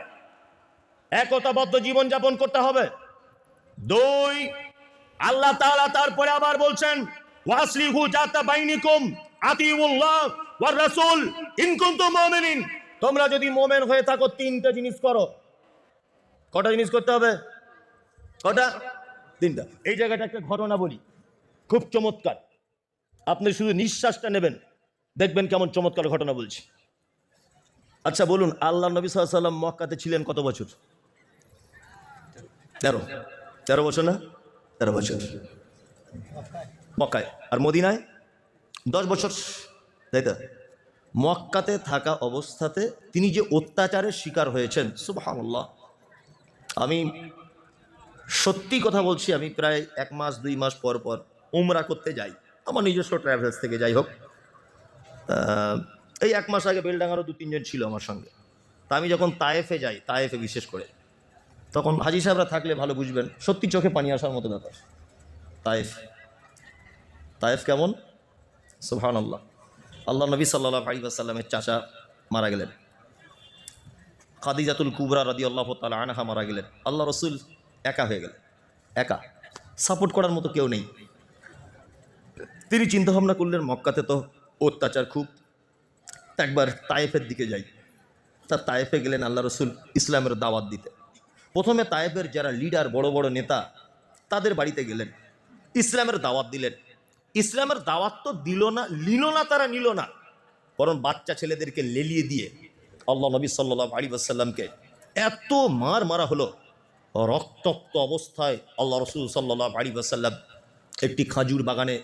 A: একতাবদ্ধ জীবন যাপন করতে হবে। দুই, আল্লাহ তাআলা তারপরে আবার বলছেন, ওয়াসলিহু যাতা বাইনিকুম আতিউল্লাহ ওয়ার রাসূল ইন কুনতুম মুমিনিন। তোমরা যদি মুমিন হয়ে থাকো তিনটা জিনিস করো। কটা জিনিস করতে হবে? কটা? তিনটা। এই জায়গাটা একটা ঘটনা বলি, খুব চমৎকার। আপনি শুধু নিঃশ্বাসটা নেবেন, দেখবেন কেমন চমৎকার ঘটনা বলছি। আচ্ছা বলুন, আল্লাহ নবী সাল্লাল্লাহু আলাইহি ওয়াসাল্লাম মক্কাতে ছিলেন কত বছর? 13 বছর না? 13 বছর মক্কায়, আর মদিনায় 10 বছর, তাই তো? মক্কাতে থাকা অবস্থাতে তিনি যে অত্যাচারের শিকার হয়েছেন, সুবহানাল্লাহ। আমি সত্যি কথা বলছি, আমি প্রায় 1 মাস 2 মাস পর পর উমরা করতে যাই, আমার নিজস্ব ট্রাভেলস থেকে, যাই হোক। এই 1 মাস আগে বেলডাঙ্গারও 2-3 জন ছিল আমার সঙ্গে। তা আমি যখন তায়েফে যাই, তায়েফে বিশেষ করে, তখন হাজি সাহেবরা থাকলে ভালো বুঝবেন, সত্যি চোখে পানি আসার মতো ব্যাপার। তায়েফ কেমন? সুবহানাল্লাহ। আল্লাহ নবী সাল্লাল্লাহু আলাইহি ওয়াসাল্লামের চাচা মারা গেলেন, খাদিজাতুল কুবরা রাদিয়াল্লাহু তাআলা আনহা মারা গেলেন। আল্লাহ রসুল একা হয়ে গেলেন, একা, সাপোর্ট করার মতো কেউ নেই। তিনি চিন্তা ভাবনা করলেন, মক্কাতে তো অত্যাচার খুব, একবার তায়েফের দিকে যাই। তা তায়েফে গেলেন আল্লাহ রসুল ইসলামের দাওয়াত দিতে। প্রথমে তায়েফের যারা লিডার, বড় বড় নেতা, তাদের বাড়িতে গেলেন, ইসলামের দাওয়াত দিলেন। ইসলামের দাওয়াত তো নিল না, বরং বাচ্চা ছেলেদেরকে লেলিয়ে দিয়ে আল্লাহ নবী সাল্লাল্লাহু আলাইহি ওয়াসাল্লামকে এত মারা হলো, রক্তাক্ত অবস্থায় আল্লাহ রসুল সাল্লাল্লাহু আলাইহি ওয়াসাল্লাম একটি খাজুর বাগানে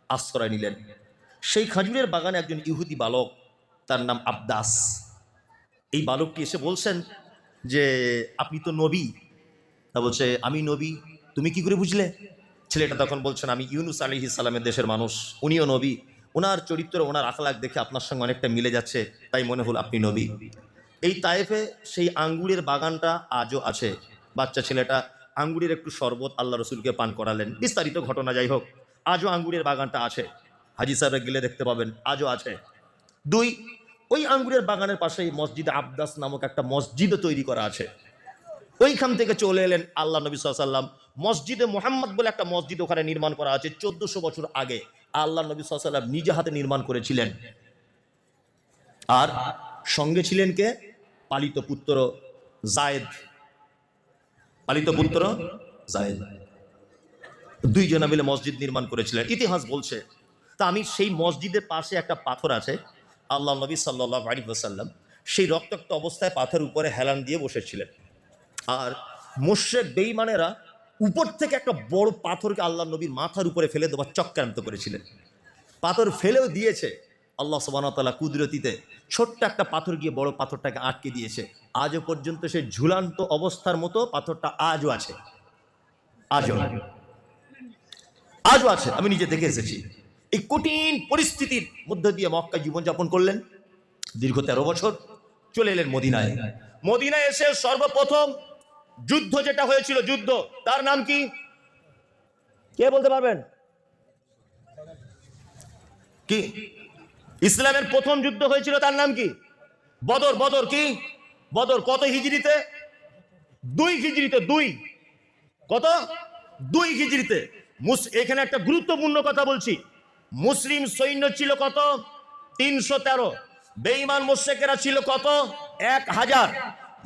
A: আশ্রয় নিলেন। সেই খাজুরের বাগানে একজন ইহুদি বালক, তার নাম আব্দাস। এই বালকটি এসে বলছেন যে, আপনি তো নবী। তা বলছে, আমি নবী, তুমি কি করে বুঝলে? ছেলেটা তখন বলছেন, আমি ইউনুস আলাইহিস সালামের দেশের মানুষ, উনিও নবী, ওনার চরিত্র, ওনার আখলাক দেখে আপনার সঙ্গে অনেকটা মিলে যাচ্ছে, তাই মনে হলো আপনি নবী। এই তায়েফে সেই আঙ্গুরের বাগানটা আজও আছে। বাচ্চা ছেলেটা আঙ্গুরের একটু শরবত আল্লাহ রসুলকে পান করালেন, বিস্তারিত ঘটনা, যাই হোক, আজও আঙ্গুরের বাগানটা আছে, হাজি সাহেবরা গেলে দেখতে পাবেন, আজও আছে। দুই, ওই আঙ্গুরের বাগানের পাশেই মসজিদ আব্দাস নামক একটা মসজিদও তৈরি করা আছে। ওইখান থেকে চলে এলেন আল্লাহ নবী সাল্লাল্লাহু আলাইহি ওয়াসাল্লাম। মসজিদে মুহাম্মদ বলে একটা মসজিদ ওখানে নির্মাণ করা আছে, 1400 বছর আগে আল্লাহ নবী সাল্লাল্লাহু আলাইহি ওয়াসাল্লাম নিজে হাতে নির্মাণ করেছিলেন। আর সঙ্গে ছিলেন কে? পালিত পুত্র যায়েদ। দুইজনা মিলে মসজিদ নির্মাণ করেছিলেন, ইতিহাস বলছে। তা আমি সেই মসজিদের পাশে একটা পাথর আছে, আল্লাহ নবী সাল্লাল্লাহু আলাইহি ওয়াসাল্লাম সেই রক্তাক্ত অবস্থায় পাথরের উপরে হেলান দিয়ে বসেছিলেন। আর মুশরিক বেঈমানেরা উপর থেকে একটা বড় পাথরকে আল্লাহ নবীর মাথার উপরে ফেলে দেওয়ার চক্রান্ত করেছিলেন। পাথর ফেলেও দিয়েছে, আল্লাহ সুবহানাহু ওয়া তাআলা কুদরতিতে ছোট্ট একটা পাথর গিয়ে বড় পাথরটাকে আটকে দিয়েছে। আজও পর্যন্ত সে ঝুলান্ত অবস্থার মতো পাথরটা আজও আছে, আজও আছে। আমি নিজে দেখে এসেছি। এই কঠিন পরিস্থিতির মধ্য দিয়ে মক্কায় জীবনযাপন করলেন দীর্ঘ 13 বছর। চলে এলেন মদিনায়। মদিনায় এসে সর্বপ্রথম যুদ্ধ যেটা হয়েছিল, যুদ্ধ, তার নাম কি? কে বলতে পারবেন? কি ইসলামের প্রথম যুদ্ধ হয়েছিল তার নাম কি? বদর। কি বদর? কত হিজরিতে? 2 হিজরিতে। 2 কত? 2 হিজরিতে। এখানে একটা গুরুত্বপূর্ণ কথা বলছি, মুসলিম সৈন্য ছিল কত? 313। বেঈমান মুশরিকেরা ছিল কত? 1000।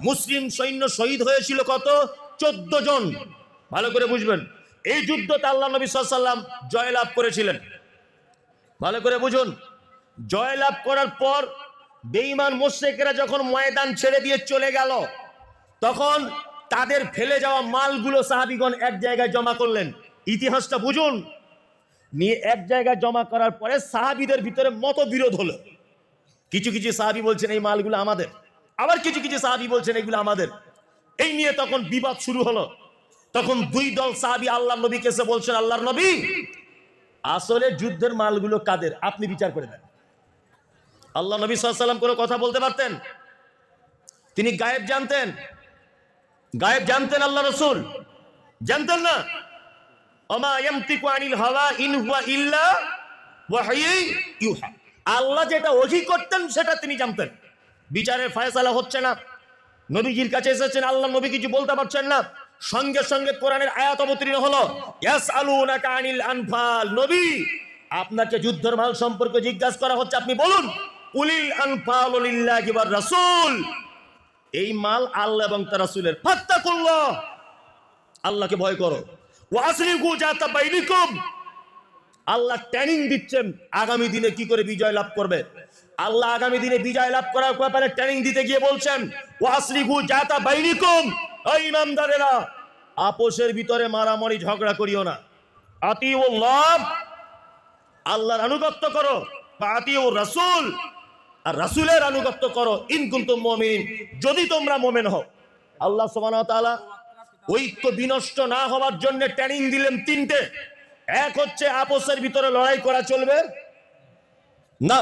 A: মুসলিম সৈন্য শহীদ হয়েছিল কত? 14 জন। ভালো করে বুঝবেন, এই যুদ্ধতে আল্লাহ নবী সাল্লাল্লাহু আলাইহি ওয়াসাল্লাম জয়লাভ করেছিলেন। ভালো করে বুঝুন, জয়লাভ করার পর বেঈমান মুশরিকরা যখন ময়দান ছেড়ে দিয়ে চলে গেল, তখন তাদের ফেলে যাওয়া মালগুলো সাহাবীগণ এক জায়গায় জমা করলেন। ইতিহাসটা বুঝুন। নিয়ে এক জায়গায় জমা করার পরে সাহাবীদের ভিতরে মতবিরোধ হলো। কিছু কিছু সাহাবী বলছেন এই মালগুলো আমাদের, আবার কিছু কিছু সাহাবী বলছেন এগুলো আমাদের। এই নিয়ে তখন বিবাদ শুরু হলো। তখন দুই দল সাহাবী আল্লাহর নবীকে এসে বলছেন, আল্লাহর নবী, আসলে যুদ্ধের মালগুলো কাদের, আপনি বিচার করে দেন। আল্লাহ নবী সাল্লাল্লাহু আলাইহি ওয়াসাল্লাম কোনো কথা বলতে পারতেন? তিনি গায়েব জানতেন? গায়েব জানতেন আল্লাহ রাসূল? জানতেন না। ওমা ইয়ামতিকু আনিল হাওয়া ইন হুয়া ইল্লা ওয়াহয়ি ইউহা। আল্লাহ যেটা ওহী করতেন সেটা তিনি জানতেন। বিচারের ফয়সালা হচ্ছে না, নবীজির কাছে এসেছেন, আল্লাহ নবী কিছু বলতে পারছেন না। সঙ্গে সঙ্গে কোরআনের আয়াত অবতীর্ণ হলো, ইয়াসআলুনাকা আনিল আনফাল। নবী, আপনাকে যুদ্ধের মাল সম্পর্কে জিজ্ঞাসা করা হচ্ছে, আপনি বলুন উলিল আনফালু লিল্লাহি ওয়ার রাসূল। এই মাল আল্লাহ এবং তার রাসূলের। ফাত্তাকুল্লাহ, আল্লাহকে ভয় করো। ওয়া আসলিহু যাতা বাইনিকুম, আল্লাহ ট্রেনিং দিচ্ছেন আগামী দিনে কি করে বিজয় লাভ করবে। আল্লাহ আগামী দিনে বিজয় লাভ করার ব্যাপারে ট্রেনিং দিতে গিয়ে বলছেন, ওয়া আসলিহু যাতা বাইনিকুম, এই ইমানদারেরা আপোষের ভিতরে মারামারি ঝগড়া করিও না। আতিউল্লাহ, আল্লাহর আনুগত্য করো, বা আতিউর রাসূল, আর রাসূলের আনুগত্য করো, ইন কুনতুম মুমিনিন, যদি তোমরা মুমিন হও। আল্লাহ সুবহানাহু ওয়া তাআলা ঐক্য বিনষ্ট না হওয়ার জন্য ট্রেনিং দিলেন তিনটে। এক হচ্ছে আপোষের ভিতরে লড়াই করা চলবে না।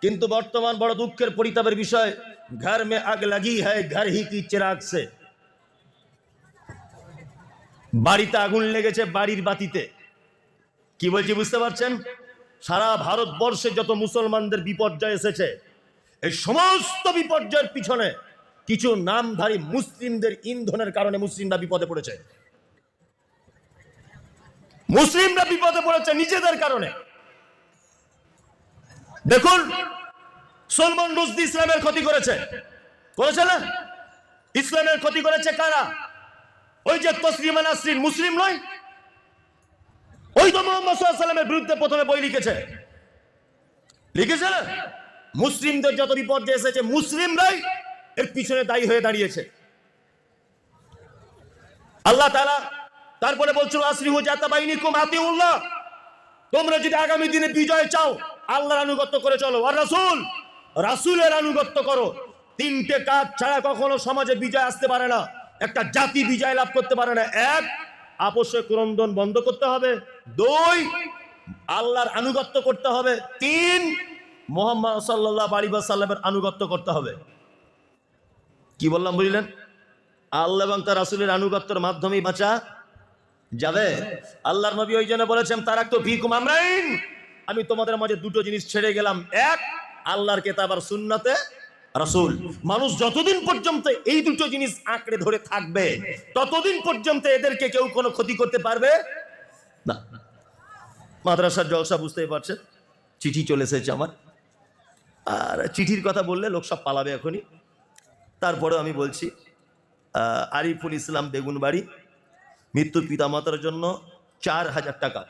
A: কিন্তু বর্তমান বড় দুঃখের পরিতাপের বিষয়, ঘর মে আগ লাগি হ্যায় ঘর হি কি চিরাগ সে। বাড়িতে আগুন লেগেছে বাড়ির বাতিতে। কি বলছি বুঝতে পারছেন? সারা ভারতবর্ষে যত মুসলমানদের বিপর্যয় এসেছে, এই সমস্ত বিপর্যয়ের পিছনে কিছু নামধারী মুসলিমদের ইন্ধনের কারণে মুসলিমরা বিপদে পড়েছে। মুসলিমরা বিপদে পড়েছে নিজেদের কারণে। দেখুন, সলমান রুশদি ইসলামের ক্ষতি করেছে, করেছে না? ইসলামের ক্ষতি করেছে কারা? ওই যে তসলিমা নাসরিন, মুসলিম নয়? ওই তো মুহাম্মদ সাল্লাল্লাহু আলাইহি ওয়াসাল্লামের বিরুদ্ধে প্রথমে বই লিখেছে, লিখেছে না? মুসলিমদের যত বিপর্যয় এসেছে মুসলিমরাই এর পিছনে দায়ী হয়ে দাঁড়িয়েছে। আল্লাহ তাআলা তারপরে বলছিল, আসলিহু যাতা বাইনিকুম আতিউল্লাহ, তোমরা যদি আগামী দিনে বিজয় চাও আল্লাহর আনুগত্য করে চলো, আর রাসূল, রাসূলের আনুগত্য করো। তিনটে কাজ ছাড়া কখনো সমাজে বিজয় আসতে পারে না, একটা জাতি বিজয় লাভ করতে পারে না। এক, আপোষে ক্রন্দন বন্ধ করতে হবে। দুই, আল্লাহর আনুগত্য করতে হবে। তিন, মুহাম্মদ সাল্লাল্লাহু আলাইহি ওয়াসাল্লামের আনুগত্য করতে হবে। কি বললাম বুঝলেন? আল্লাহ এবং তার রাসূলের আনুগত্যের মাধ্যমেই বাঁচা যাবে। আল্লাহর নবী ওই জন্য বলেছেন, তারাকতু ফীকুম আমরাইন, আমি তোমাদের মাঝে দুটো জিনিস ছেড়ে গেলাম। এক, আল্লাহর কিতাব আর সুন্নাতে রাসূল। মানুষ যতদিন পর্যন্ত এই দুটো জিনিস আঁকড়ে ধরে থাকবে ততদিন পর্যন্ত এদেরকে কেউ কোনো ক্ষতি করতে পারবে না। মাদ্রাসার জলসা বুঝতেই পারছেন, চিঠি চলে এসেছে আমার, আর চিঠির কথা বললে লোক সব পালাবে এখনই। তারপরেও আমি বলছি, আরিফুল ইসলাম বেগুনবাড়ি, মৃত্যুর পিতামাতার জন্য 4000 টাকা।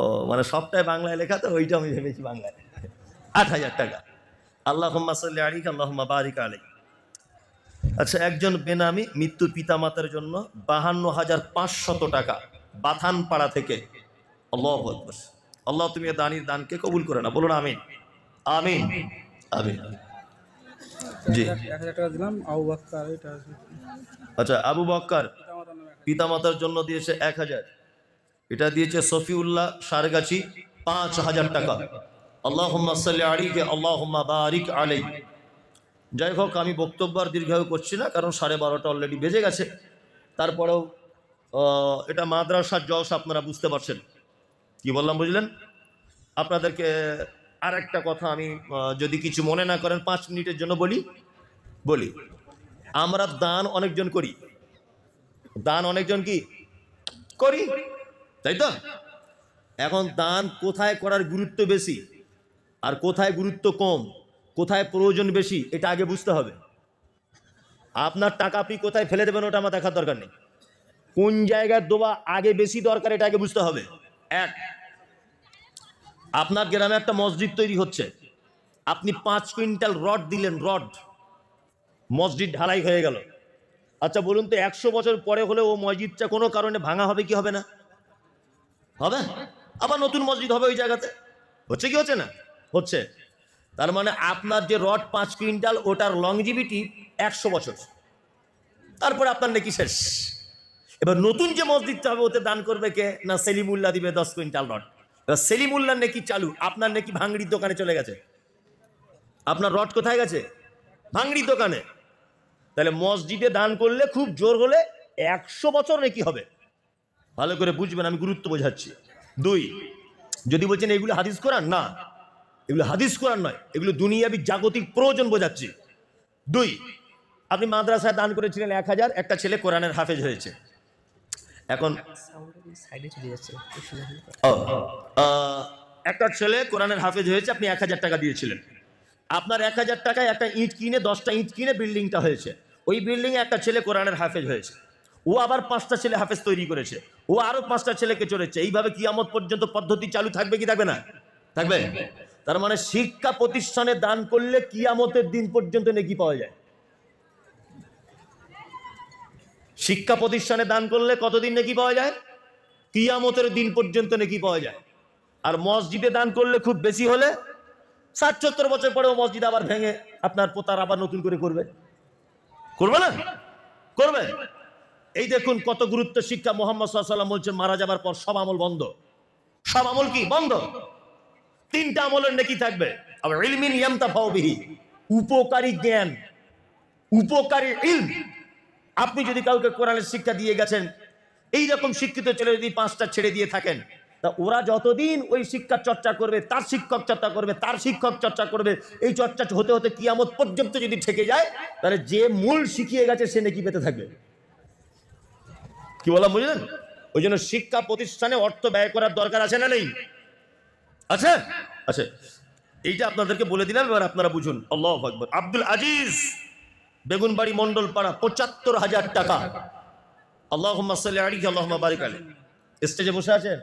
A: ও মানে সবটাই বাংলায় লেখা, তো ওইটা আমি ভেবেছি বাংলায়। 8000 টাকা। আল্লাহুম্মা সাল্লি আলাইহি আল্লাহুম্মা বারিক আলাইহি। আচ্ছা, একজন বেনামি মৃত্যুর পিতামাতার জন্য 52,500 টাকা বাথানপাড়া থেকে। আল্লাহু আকবার। আল্লাহ তুমি এ দানির দানকে কবুল করে না, বলুন আমিন। আমিন আমিন। জি,
B: 1000 টাকা দিলাম আবু বকর। এটা
A: আচ্ছা, আবু বকর পিতামাতার জন্য দিয়েছে 1000। এটা দিয়েছে সফিউল্লাহ সারগাছি 5000 টাকা। আল্লাহুম্মা সাল্লি আলাইহি আল্লাহুম্মা বারিক আলাইহি। যাই হোক, আমি বক্তব্য আর দীর্ঘায়ু করছি না, কারণ 12:30 অলরেডি বেজে গেছে। তারপরেও এটা মাদ্রাসার জলসা, আপনারা বুঝতে পারছেন কি বললাম বুঝলেন। আপনাদেরকে আর একটা কথা আমি, যদি কিছু মনে না করেন 5 মিনিটের জন্য বলি। আমরা দান অনেকজন করি, দান অনেকজন কি করি, তাই তো? এখন দান কোথায় করার গুরুত্ব বেশি আর কোথায় গুরুত্ব কম, কোথায় প্রয়োজন বেশি, এটা আগে বুঝতে হবে। আপনার টাকা আপনি কোথায় ফেলে দেবেন ওটা আমার দেখার দরকার নেই। কোন জায়গায় দেওয়া আগে বেশি দরকার এটা আগে বুঝতে হবে। এক, আপনার গ্রামে একটা মসজিদ তৈরি হচ্ছে, আপনি 5 কুইন্টাল রড দিলেন, রড, মসজিদ ঢালাই হয়ে গেল। আচ্ছা বলুন তো 100 বছর পরে হলে ও মসজিদটা কোনো কারণে ভাঙা হবে কি হবে না? হবে। আবার নতুন মসজিদ হবে ওই জায়গাতে। হচ্ছে কি হচ্ছে না? হচ্ছে। তার মানে আপনার যে রড 5 কুইন্টাল, ওটার লংজিভিটি 100 বছর, তারপরে আপনার নাকি শেষ। এবার নতুন যে মসজিদটা হবে ওতে দান করবে কে? না সেলিমুল্লাহ দিবে 10 কুইন্টাল রড। এবার সেলিমুল্লাহ নাকি চালু, আপনার নাকি ভাঙড়ির দোকানে চলে গেছে। আপনার রড কোথায় গেছে? ভাঙড়ির দোকানে। তাহলে মসজিদে দান করলে খুব জোর হলে 100 বছর নাকি হবে। ভালো করে বুঝবেন, আমি গুরুত্ব বোঝাচ্ছি। 2, যদি বলছেন এগুলো হাদিস কোরআন, না এগুলো হাদিস কোরআন নয়, এগুলো দুনিয়াবি জাগতিক প্রয়োজন বোঝাচ্ছি। 2, আপনি মাদ্রাসায় দান করেছিলেন 1000, একটা ছেলে কোরআনের হাফেজ হয়েছে। এখন একটা ছেলে কোরআনের হাফেজ হয়েছে, আপনি 1000 টাকা দিয়েছিলেন। আপনার 1000 টাকায় একটা ইট কিনে, 10টা ইট কিনে বিল্ডিংটা হয়েছে। ওই বিল্ডিংয়ে একটা ছেলে কোরআনের হাফেজ হয়েছে, ও আবার 5টা ছেলে হাফেজ তৈরি করেছে, ও আরো 5টা ছেলেকে চলেছে। এইভাবে কিয়ামত পর্যন্ত পদ্ধতি চালু থাকবে কি থাকবে না? থাকবে। তার মানে শিক্ষা প্রতিষ্ঠানে দান করলে কিয়ামতের দিন পর্যন্ত নেকি পাওয়া যায়। শিক্ষা প্রতিষ্ঠানে দান করলে কতদিন নেকি পাওয়া যায়? কিয়ামতের দিন পর্যন্ত নেকি পাওয়া যায়। আর মসজিদে দান করলে খুব বেশি হলে 60-70 বছর পরেও মসজিদ আবার ভেঙে আপনার পোতার আবার নতুন করে করবে, করবে না? করবে। এই দেখুন কত গুরুত্ব শিক্ষা। মুহাম্মদ সাল্লাল্লাহু আলাইহি ওয়াসাল্লাম বলছেন মারা যাবার পর সব আমল বন্ধ। সব আমল কি বন্ধ? 3টা আমলের নেকি থাকবে। আবার ইলমিন ইয়ামতাফাউ বিহি, উপকারী জ্ঞান, উপকারী ইলম। আপনি যদি কাউকে কোরআনের শিক্ষা দিয়ে গেছেন, এই রকম শিক্ষিত ছেলে যদি 5টা ছেড়ে দিয়ে থাকেন, তা ওরা যতদিন ওই শিক্ষা চর্চা করবে, তার শিক্ষক চর্চা করবে, তার শিক্ষক চর্চা করবে, এই চর্চা হতে হতে কিয়ামত পর্যন্ত যদি থেকে যায়, তাহলে যে মূল শিখিয়ে গেছে সে নাকি পেতে থাকবে। কি বললাম বুঝলেন? ওই জন্য শিক্ষা প্রতিষ্ঠানে অর্থ ব্যয় করার দরকার আছে না নেই? আছে, আছে। এইটা আপনাদেরকে বলে দিলাম, এবার আপনারা বুঝুন। আল্লাহু আকবার। আব্দুল আজিজ, বেগুনবাড়ি মন্ডল পাড়া, 75,000 টাকা। আল্লাহুম্মা সাল্লি আলাইহি আল্লাহুম্মা বারিক আলাইহি। স্টেজে বসে আছেন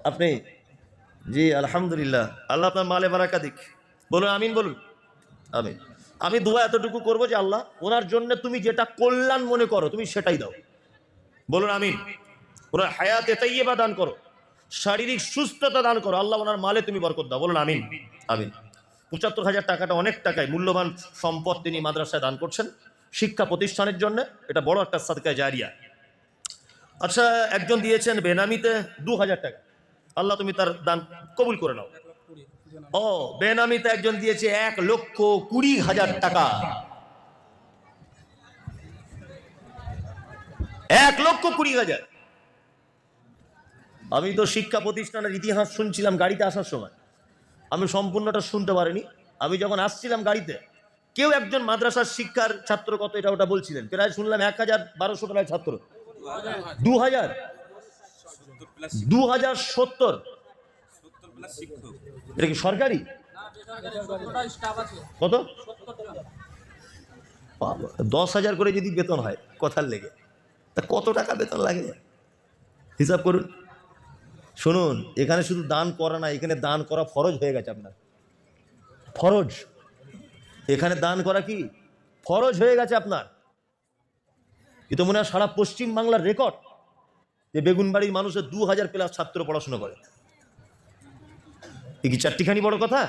A: আপনি? জি আলহামদুলিল্লাহ, আল্লাহ আপনার মালে বারাকা দিক। বলুন আমিন, বলুন আমিন। আমি দোয়া এতটুকু করবো যে আল্লাহ ওনার জন্য তুমি যেটা কল্যাণ মনে করো তুমি সেটাই দাও। বলুন আমিন। ওনার হায়াতে তাইয়্যিবা দান করো, শারীরিক সুস্থতা দান করো, আল্লাহ ওনার মালে তুমি বরকত দাও। বলুন আমিন, আমিন। 75,000 টাকাটা অনেক টাকায়, মূল্যবান সম্পদ তিনি মাদ্রাসায় দান করছেন শিক্ষা প্রতিষ্ঠানের জন্য। এটা বড় একটা সাদকা জারিয়া। আচ্ছা, একজন দিয়েছেন বেনামিতে 2,000 টাকা, আল্লাহ তুমি তার দান কবুল করে নাও। ও বেনামিতে একজন দিয়েছে 1,20,000 টাকা। 1,20,000। আমি তো শিক্ষা প্রতিষ্ঠানের ইতিহাস শুনছিলাম গাড়িতে আসার সময়, আমি সম্পূর্ণটা শুনতে পারিনি। আমি যখন আসছিলাম গাড়িতে, কেউ একজন মাদ্রাসার শিক্ষার ছাত্র কত এটা ওটা বলছিলেন, প্রায় শুনলাম 1,1200 প্রায় ছাত্র। 2,070। এটা কি সরকারি? কত? 10,000 করে যদি বেতন হয় কথার লেগে, তা কত টাকা বেতন লাগে হিসাব করুন। শুনুন, এখানে শুধু দান করা না, এখানে দান করা ফরজ হয়ে গেছে আপনার। ফরজ, এখানে দান করা কি ফরজ হয়ে গেছে আপনার। এ তো মনে হয় সারা পশ্চিম বাংলার রেকর্ড যে বেগুনবাড়ির মানুষের 2,000+ ছাত্র পড়াশোনা করে। এ কি চারটিখানি বড় কথা?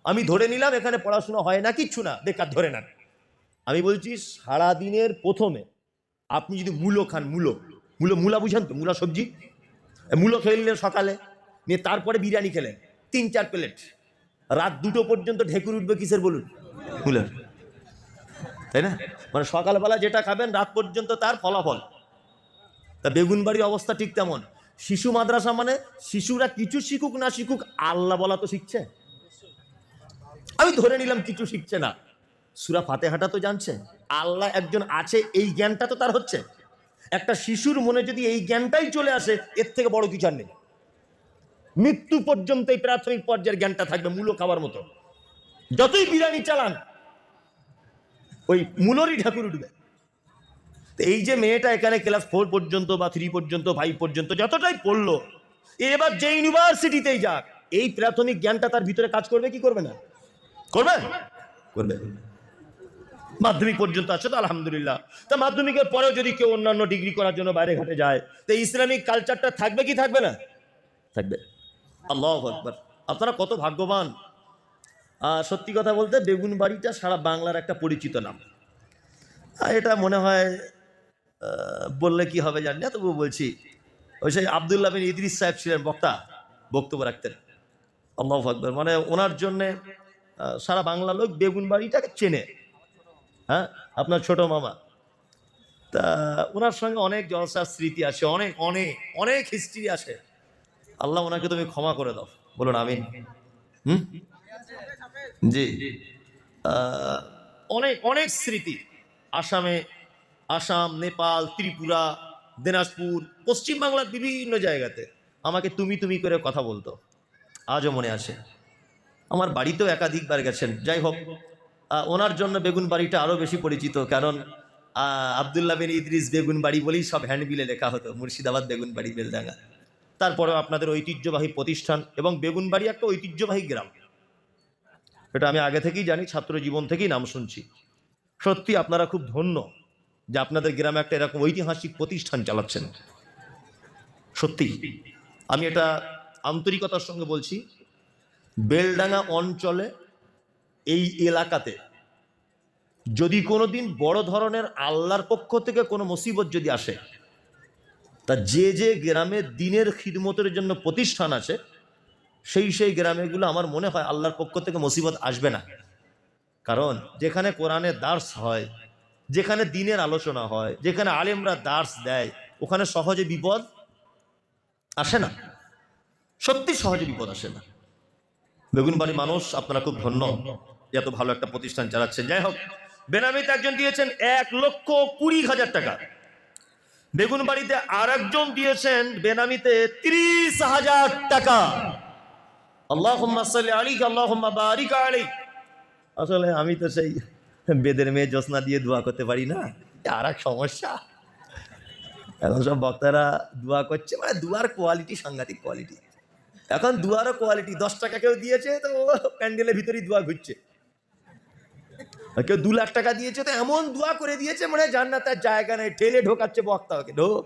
A: আমি ধরে নিলাম এখানে পড়াশোনা হয় না, কিচ্ছু না, বেকার ধরে নেন। আমি বলছি সারাদিনের প্রথমে আপনি যদি মূলো খান, মূলা বুঝেন তো, মূলা সবজি, মূলো খেলেন সকালে, নিয়ে তারপরে বিরিয়ানি খেলেন 3-4 প্লেট, রাত 2টো পর্যন্ত ঢেকুর উঠবে কিসের বলুন? মূলার, তাই না? মানে সকালবেলা যেটা খাবেন রাত পর্যন্ত তার ফলাফল। তা বেগুনবাড়ির অবস্থা ঠিক তেমন। শিশু মাদ্রাসা মানে শিশুরা কিছু শিখুক না শিখুক, আল্লাহ বলা তো শিখছে। আমি ধরে নিলাম কিছু শিখছে না, সূরা ফাতিহাটা তো জানছে, আল্লাহ একজন আছে এই জ্ঞানটা তো তার হচ্ছে। একটা শিশুর মনে যদি এই জ্ঞানটাই চলে আসে, এর থেকে বড় কিছু আর নেই। মৃত্যু পর্যন্ত এই প্রাথমিক পর্যায়ের জ্ঞানটা থাকবে, মূলো খাবার মতো। যতই বিরিয়ানি চালান ওই মূলরই ঢাকুর উঠবে। এই যে মেয়েটা এখানে ক্লাস 4 পর্যন্ত বা 3 পর্যন্ত 5 পর্যন্ত যতটাই পড়লো, এবার যে ইউনিভার্সিটিতেই যাক, এই প্রাথমিক জ্ঞানটা তার ভিতরে কাজ করবে কি করবে না? করবে, করবে। মাধ্যমিক পর্যন্ত আছে তো আলহামদুলিল্লাহ। তা মাধ্যমিকের পরেও যদি কেউ অন্যান্য ডিগ্রি করার জন্য বাইরে ঘাটে যায়, তো ইসলামিক কালচারটা থাকবে কি থাকবে না? থাকবে। আল্লাহু আকবার। আপনারা কত ভাগ্যবান। সত্যি কথা বলতে বেগুনবাড়িটা সারা বাংলার একটা পরিচিত নাম। এটা মনে হয় বললে কি হবে জানি না, তবুও বলছি। ওই সেই আব্দুল্লাহ বিন ইদ্রিস সাহেব ছিলেন বক্তা, বক্তব্য রাখতেন। আল্লাহু আকবার। মানে ওনার জন্যে সারা বাংলা লোক বেগুনবাড়িটাকে চেনে। হ্যাঁ, আপনার ছোট মামা। তা ওনার সঙ্গে অনেক জলসার স্মৃতি আছে, অনেক অনেক অনেক হিস্ট্রি আছে। আল্লাহ ওনাকে তুমি ক্ষমা করে দাও, বলুন আমিন। হুম, জি। অনেক অনেক স্মৃতি আসামে, আসাম, নেপাল, ত্রিপুরা, দিনাজপুর, পশ্চিমবাংলার বিভিন্ন জায়গাতে আমাকে তুমি তুমি করে কথা বলতো, আজও মনে আছে। আমার বাড়িতেও একাধিকবার গেছেন। যাই হোক, ওনার জন্য বেগুন বাড়িটা আরও বেশি পরিচিত, কারণ আব্দুল্লাহ বিন ইদ্রিস বেগুন বাড়ি বলেই সব হ্যান্ডবিলে লেখা হতো, মুর্শিদাবাদ বেগুন বাড়ি, বেলডাঙ্গা। তারপরেও আপনাদের ঐতিহ্যবাহী প্রতিষ্ঠান এবং বেগুনবাড়ি একটা ঐতিহ্যবাহী গ্রাম, এটা আমি আগে থেকেই জানি, ছাত্র জীবন থেকেই নাম শুনছি। সত্যি আপনারা খুব ধন্য যে আপনাদের গ্রামে একটা এরকম ঐতিহাসিক প্রতিষ্ঠান চালাচ্ছেন। সত্যি আমি এটা আন্তরিকতার সঙ্গে বলছি। বেলডাঙ্গা অঞ্চলে, এই এলাকাতে যদি কোনো দিন বড় ধরনের আল্লাহর পক্ষ থেকে কোনো মুসিবত যদি আসে, তা যে যে গ্রামে দিনের খিদমতের জন্য প্রতিষ্ঠান আছে, সেই সেই গ্রামেগুলো আমার মনে হয় আল্লাহর পক্ষ থেকে মুসিবত আসবে না। কারণ যেখানে কোরআনের দার্স হয়, যেখানে দিনের আলোচনা হয়, যেখানে আলেমরা দার্স দেয়, ওখানে সহজে বিপদ আসে না। সত্যি সহজে বিপদ আসে না। বেগুনবাড়ি মানুষ আপনারা খুব ধন্য, এত ভালো একটা প্রতিষ্ঠান চালাচ্ছেন। যাই হোক, বেনামিতে একজন দিয়েছেন 1,20,000 টাকা। বেগুনবাড়িতে আর একজন দিয়েছেন বেনামিতে 30,000 টাকা। আল্লাহুম্মা সাল্লি আলাইহি আল্লাহুম্মা বারিক আলাইহি। আসলে আমি তো সেই বেদের মেয়ে জোসনা দিয়ে দোয়া করতে পারি না, আর এক সমস্যা। এখন সব বক্তারা দোয়া করছে, মানে দুয়ার কোয়ালিটি সাংঘাতিক কোয়ালিটি। এখন দুয়ারও কোয়ালিটি, 10 টাকা কেউ দিয়েছে তো প্যান্ডেলের ভিতরেই দোয়া ঘুরছে। কেউ 2 লাখ টাকা দিয়েছে তো এমন দোয়া করে দিয়েছে মানে জান্নাতের জায়গা নেই, ঠেলে ঢোকাচ্ছে বক্তাকে, ঢোক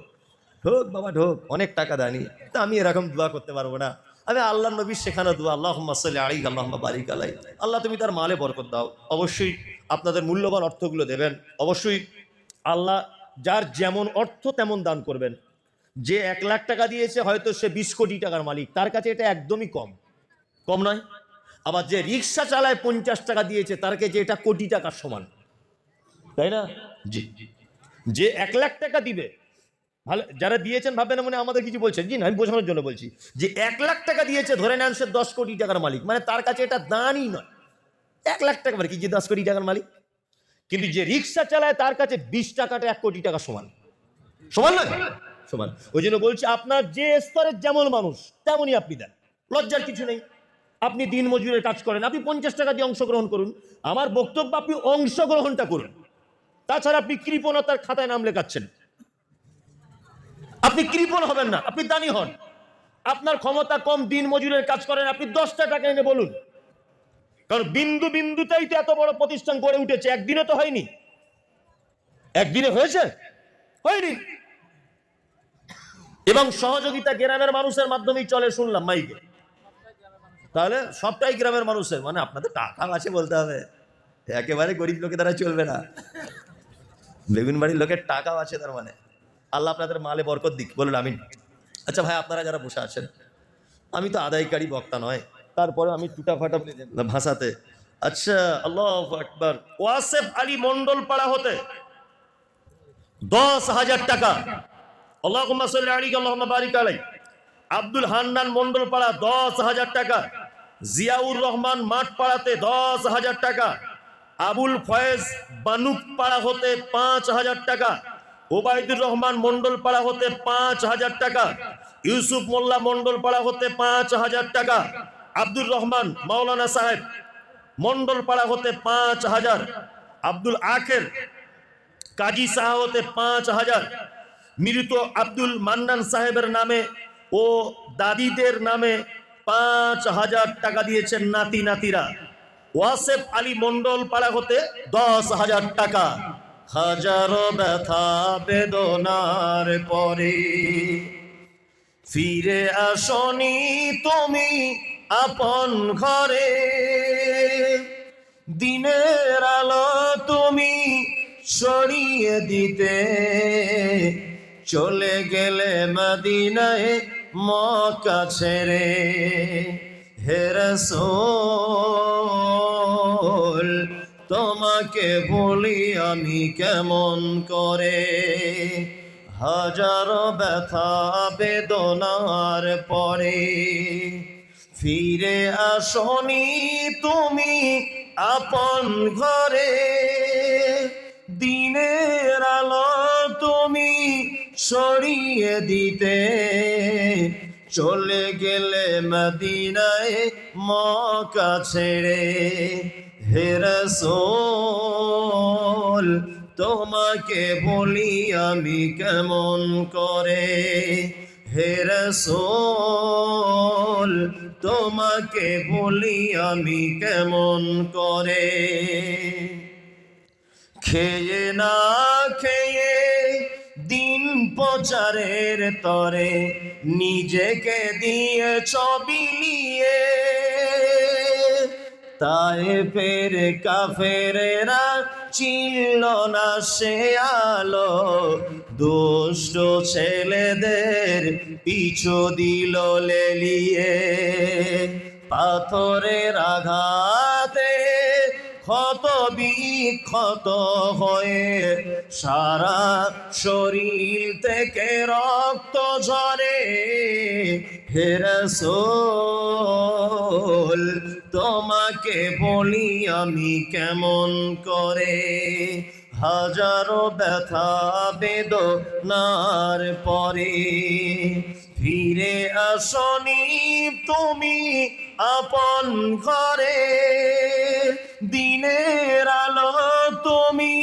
A: ঢোক বাবা ঢোক, অনেক টাকা দানি। তা আমি এরকম দোয়া করতে পারবো না। আমি আল্লাহ নবীর শেখানো দোয়া, আল্লাহুম্মা সাল্লি আলাইহি আল্লাহুম্মা বারিক আলাইহি। আল্লাহ তুমি তার মালে বরকত দাও। অবশ্যই আপনাদের মূল্যবান অর্থগুলো দেবেন। অবশ্যই আল্লাহ যার যেমন অর্থ তেমন দান করবেন। যে 1 লাখ টাকা দিয়েছে হয়তো সে 20 কোটি টাকার মালিক, তার কাছে এটা একদমই কম, কম নয়। আবার যে রিক্সা চালায় 50 টাকা দিয়েছে, তার কাছে এটা কোটি টাকার সমান, তাই না? জি। যে 1 লাখ টাকা দিবে, ভালো যারা দিয়েছেন ভাববেন মনে আমাদের কিছু বলছেন, জি না, আমি বোঝানোর জন্য বলছি। যে 1 লাখ টাকা দিয়েছে, ধরে নেন সে 10 কোটি টাকার মালিক, মানে তার কাছে এটা দানই নয়। 1 লাখ টাকা মানে কি, যে 10 কোটি টাকার মালিক। কিন্তু যে রিক্সা চালায় তার কাছে 20 টাকাটা 1 কোটি টাকা সমান, সমান নয়? সমান। ওই জন্য বলছি, আপনার যে স্তরের যেমন মানুষ তেমনই আপনি দেন, লজ্জার কিছু নেই। আপনি দিন মজুরের কাজ করেন, আপনি 50 টাকা দিয়ে অংশগ্রহণ করুন। আমার বক্তব্য, আপনি অংশগ্রহণটা করুন। তাছাড়া আপনি কৃপণতার খাতায় নাম লেখাচ্ছেন। আপনি কৃপণ হবেন না, আপনি দানি হন। আপনার ক্ষমতা কম, দিন মজুরের কাজ করেন, আপনি 10টা টাকা এনে বলুন। কারণ বিন্দু বিন্দুতেই তো এত বড় প্রতিষ্ঠান গড়ে উঠেছে, একদিনে তো হয়নি। একদিনে হয়েছে? হয়নি। এবং সহযোগিতা গ্রামের মানুষের মাধ্যমেই চলে শুনলাম মাইকে। তাহলে সবটাই গ্রামের মানুষের, মানে আপনাদের টাকা আছে বলতে হবে, একেবারে গরিব লোকে দ্বারা চলবে না। বেগুনবাড়ির লোকের টাকাও আছে, তার মানে আল্লাহ আপনাদের মালে বরকত দিক, বলুন আমিন। আচ্ছা ভাই, আপনারা যারা বসে আছেন, আমি তো আদায়কারী বক্তা নয়, তারপরে আমি টুটাফাটা ভাষাতে, আচ্ছা আল্লাহু আকবার, ওয়াসেফ আলী মন্ডল পাড়া হতে 10,000 টাকা। আল্লাহুম্মা সাল্লি আলাইহি আল্লাহুম্মা বারিক আলাইহি। আব্দুল হান্নান মন্ডল পাড়া 10,000 টাকা। জিয়াউর রহমান মাঠ পাড়াতে 10,000 টাকা। আবুল ফয়েজ বানুক পাড়া হতে 5,000 টাকা। ওবায়দুর রহমান মন্ডল পাড়া হতে 5,000 টাকা। ইউসুফ মোল্লা মন্ডল পাড়া হতে 5,000 টাকা। আব্দুর রহমান মাওলানা সাহেব মন্ডল পাড়া হতে 5,000। আব্দুল আখের কাজী সাহা হতে 5,000। মৃত আব্দুল মান্নান সাহেবের নামে ও দাদিদের নামে 5,000 টাকা দিয়েছেন নাতি নাতিরা। ওয়াসেফ আলী মন্ডল পাড়া হতে 10,000 টাকা। হাজারো ব্যথা বেদনার পরে ফিরে আসনি তুমি আপন ঘরে, দিনের আলো তুমি সরিয়ে দিতে চলে গেলে মদিনায় মক্কা ছেড়ে। হে রাসূল তোমাকে বলি আমি কেমন করে, হাজারো ব্যথা বেদনার পরে ফিরে আসনি তুমি আপন ঘরে, দিনের আলো তুমি সরিয়ে দিতে চলে গেলে মদিনায় মক্কা ছেড়ে। হে রাসূল তোমাকে বলি আমি কেমন করে, হে রাসূল তোমাকে বলি আমি কেমন করে। খেয়ে না খেয়ে দিন প্রচারের তরে নিজেকে দিয়ে বিলিয়ে, তায়েফের কাফেরেরা চিনল না সে আলো, দুষ্ট ছেলেদের পিছু দিল লেলিয়ে। পাথরের আঘাতে ক্ষত বিক্ষত হয়ে সারা শরীর থেকে রক্ত ঝরে। হে রাসূল তোমাকে বলি আমি কেমন করে, হাজারো ব্যথা বেদনার পরে ফিরে আসনি তুমি আপন ঘরে, দিনের আলো তুমি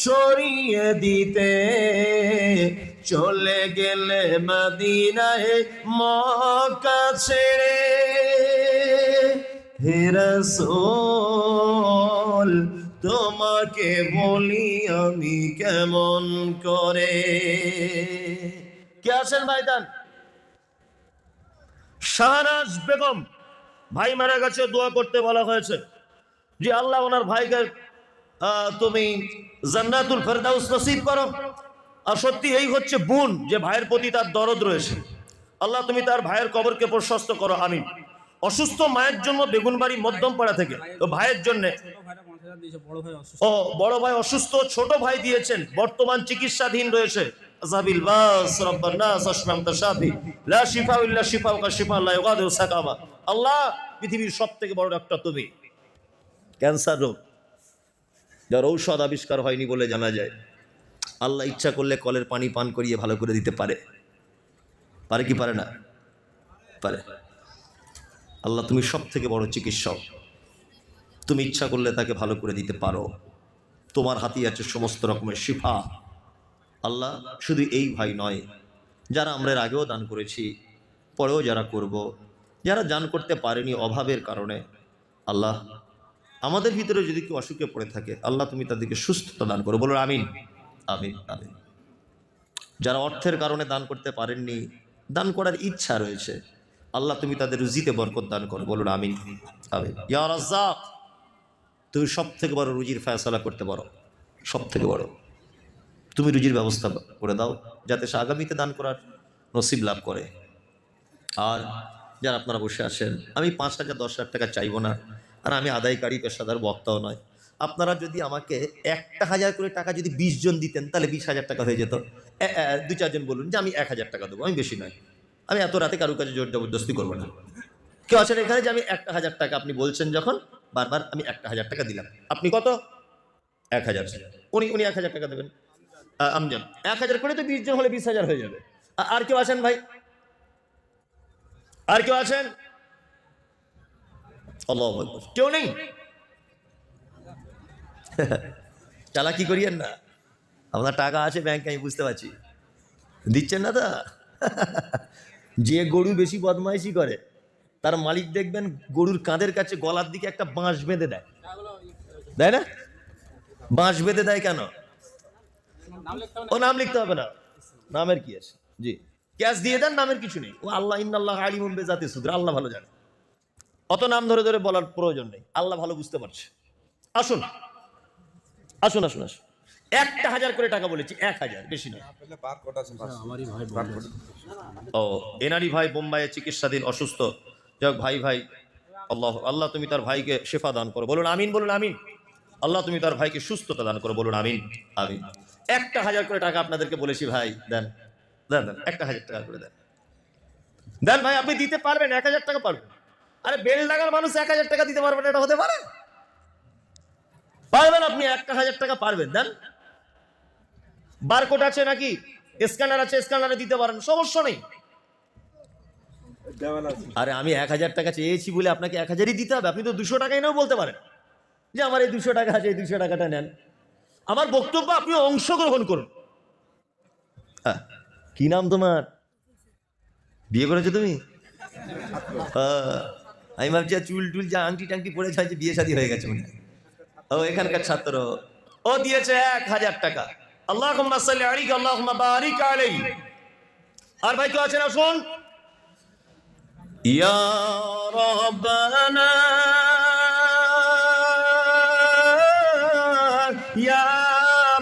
A: সরিয়ে দিতে চলে গেলে মদিনায় মক্কা ছেড়ে। হে রাসূল তোমাকে বলি আমি কেমন করে। কে আছেন ভাইজান? শাহনাজ বেগম ভাই মারা গেছে, দোয়া করতে বলা হয়েছে যে আল্লাহ ওনার ভাইকে তুমি জান্নাতুল ফেরদাউস নসিব করো। আর সত্যি এই হচ্ছে বোন, যে ভাইয়ের প্রতি তার দরদ রয়েছে। আল্লাহ তুমি তার ভাইয়ের কবরকে প্রশস্ত করো, আমিন। অসুস্থ মায়ের জন্য বেগুনবাড়ি মধ্যমপাড়া থেকে, তো ভাইয়ের জন্য ও বড় ভাই অসুস্থ, ছোট ভাই দিয়েছেন, বর্তমান চিকিৎসাধীন রয়েছে। আযাবিল বাস রাব্বান নাস আশফাম তাশাফি লা শিফা ইল্লা শিফাউকা শিফা লা ইগাদিরু সাকামা। আল্লাহ পৃথিবীর সবথেকে বড় ডাক্তার তুমি। ক্যান্সার রোগ যার ঔষধ আবিষ্কার হয়নি বলে জানা যায়, আল্লাহ ইচ্ছা করলে কলের পানি পান করিয়ে ভালো করে দিতে পারে। পারে কি পারে না? পারে। আল্লাহ তুমি সব থেকে বড় চিকিৎসক, তুমি ইচ্ছা করলে তাকে ভালো করে দিতে পারো। তোমার হাতেই আছে সমস্ত রকমের শিফা। আল্লাহ শুধু এই ভাই নয়, যারা আমরা এর আগেও দান করেছি, পরেও যারা করব, যারা দান করতে পারেনি অভাবের কারণে, আল্লাহ আমাদের ভিতরে যদি কেউ অসুখে পড়ে থাকে, আল্লাহ তুমি তাদেরকে সুস্থতা দান করো, বলো আমিন আমিন আমিন। যারা অর্থের কারণে দান করতে পারেননি, দান করার ইচ্ছা রয়েছে, আল্লাহ তুমি তাদের রুজিতে বরকত দান করো, বলুন আমিন আমিন। ইয়া রাজ্জাক তুমি সব থেকে বড় রুজির ফয়সালা করতে পারো, সব থেকে বড়। তুমি রুজির ব্যবস্থা করে দাও যাতে সে আগামীতে দান করার নসিব লাভ করে। আর যারা আপনারা বসে আছেন, আমি 5,000 10,000 টাকা চাইবো না, আর আমি আদায়কারী পেশাদার বক্তাও নয়। আপনারা যদি আমাকে 1,000 করে টাকা যদি 20 জন দিতেন, তাহলে 20,000 টাকা হয়ে যেত। 2-4 জন বলুন যে আমি 1,000 টাকা দেবো, আমি বেশি নয়। আমি এত রাতে কারো কাছে জোর জবরদস্তি করবো না। কেউ আছেন এখানে যে আমি 1,000 টাকা, আপনি বলছেন যখন বারবার, আমি 1,000 টাকা দিলাম। আপনি কত? 1,000। উনি 1,000 টাকা দেবেন। আমজান 1,000 করে তো 20 জন হলে 20,000 হয়ে যাবে। আর কেউ আছেন ভাই? আর কেউ আছেন? আল্লাহু আকবার। কেউ নেই? চালাকি করিয়েন না, আপনার টাকা আছে ব্যাংকে, আমি বুঝতে পারছি, দিচ্ছেন না তো। যে গরু বেশি বদমাইশি করে তার মালিক দেখবেন গরুর কাঁধের কাছে গলার দিকে একটা বাঁশ বেঁধে দেয়, দেয় না? বাঁশ বেঁধে দেয় কেন? ও নাম লিখতে হবে না, নামের কি আছে, জি ক্যাশ দিয়ে দেন, নামের কিছু নেই। ও আল্লাহ ইন্নাল্লাহ আলিমুম বিজাতি সুদূর, আল্লাহ ভালো জানে, অত নাম ধরে ধরে বলার প্রয়োজন নেই, আল্লাহ ভালো বুঝতে পারছে। আসুন আসুন আসুন আসুন, 1,000 করে টাকা বলেছি, 1,000, বেশি না। ও এনারি ভাই বোম্বাইয়ে চিকিৎসাধীন, অসুস্থ। যাক ভাই ভাই, আল্লাহ আল্লাহ তুমি তার ভাইকে শেফা দান করো, বলুন আমিন, বলুন আমিন। আল্লাহ তুমি তার ভাইকে সুস্থতা দান করো, বলুন আমিন আমিন। 1,000 করে টাকা আপনাদেরকে বলেছি ভাই, দেন দেন দেন, 1,000 টাকা করে দেন, দেন ভাই। আপনি দিতে পারবেন, 1,000 টাকা পারবেন? আরে বেল লাগার মানুষ 1,000 টাকা দিতে পারবেন, এটা হতে পারে? পারবেন আপনি, 1,000 টাকা পারবেন, দেন। বারকোড আছে নাকি, স্ক্যানার আছে, স্ক্যানারে দিতে পারেন, সমস্যা নেই। আরে আমি 1,000 টাকা চেয়েছি বলে আপনাকে 1,000ই দিতে হবে? আপনি তো 200 টাকাই নাও বলতে পারেন যে আমার এই 200 টাকা আছে, এই 200 টাকাটা নেন। আমার বক্তব্য আপনি অংশগ্রহণ করুন। হ্যাঁ, কি নাম তোমার? বিয়ে করেছো তুমি? আমি ভাবছি চুল টুল যা আংটি টাংটি পড়েছে যে বিয়ে শাদী হয়ে গেছে মনে হয়। ও এখানকার ছাত্র, ও দিয়েছে 1,000 টাকা। আল্লাহুম্মা সাল্লি আলাইহি আল্লাহুম্মা বারিক আলাইহি। আর ভাই কেউ আছেন? আসুন। ইয়া রাব্বানা ইয়া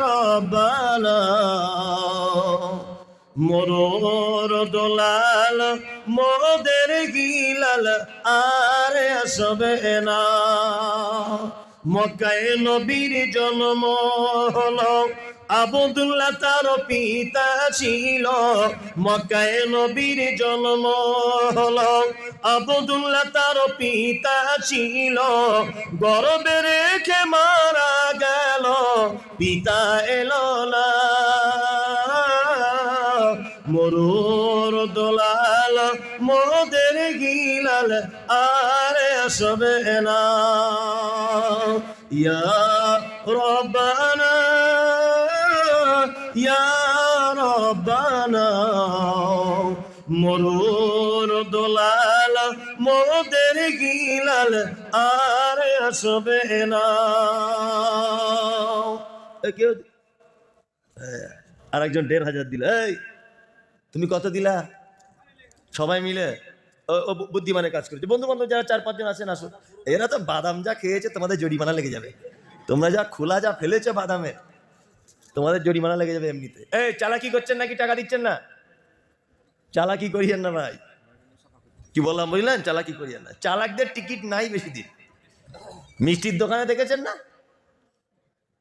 A: রাব্বানা, মোর দোলাল মোদের গিলাল আর আসবে না। মক্কায় নবীর জন্ম হলো, আব্দুল্লাহ তার পিতা ছিল। মক্কায় নবীর জন্ম হলো, আব্দুল্লাহ তার পিতা ছিল। গর্ভে রেখে মারা গেল, পিতা এলো না। মরুর দোলাল মোদের গিলাল আর আসবে না। ইয়া রব্বানা ইয়া রব্বানা, মরুর দোলাল মোদের গিলাল আর আসবে না। কেউ আর একজন 1,500 দিল। এই তুমি কত দিলা? সবাই মিলে ও বুদ্ধিমানের কাজ করেছে। বন্ধু বান্ধব যারা 4-5 জন আছেন আসুন। এরা তো বাদাম যা খেয়েছে তোমাদের জরিমানা লেগে যাবে। তোমরা যা খোলা যা ফেলেছো বাদামে, তোমাদের জরিমানা লেগে যাবে এমনিতে। এই চালাকি করছেন নাকি টাকা দিচ্ছেন না? চালাকি করিয়েন না ভাই, কি বললাম বুঝলেন? চালাকি করিয়েন না। চালাকদের টিকিট নাই বেশি দিন। মিষ্টির দোকানে দেখেছেন না?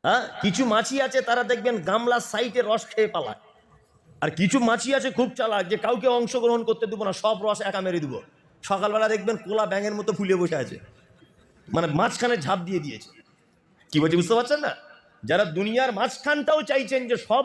A: হ্যাঁ, কিছু মাছি আছে তারা দেখবেন গামলার সাইডে রস খেয়ে পালায়। আর কিছু মাছি আছে খুব চালাক, যে কাউকে অংশগ্রহণ করতে দেবো না, সব রস একা মেরে দেবো। সকালবেলা দেখবেন কোলা ব্যাঙের মতো ফুলে বসে আছে, মানে মাঝখানে ঝাঁপ দিয়ে দিয়েছে। কি বলছি বুঝতে পারছেন না? যারা দুনিয়ার মাঝখানটাও চাইছেন যে সব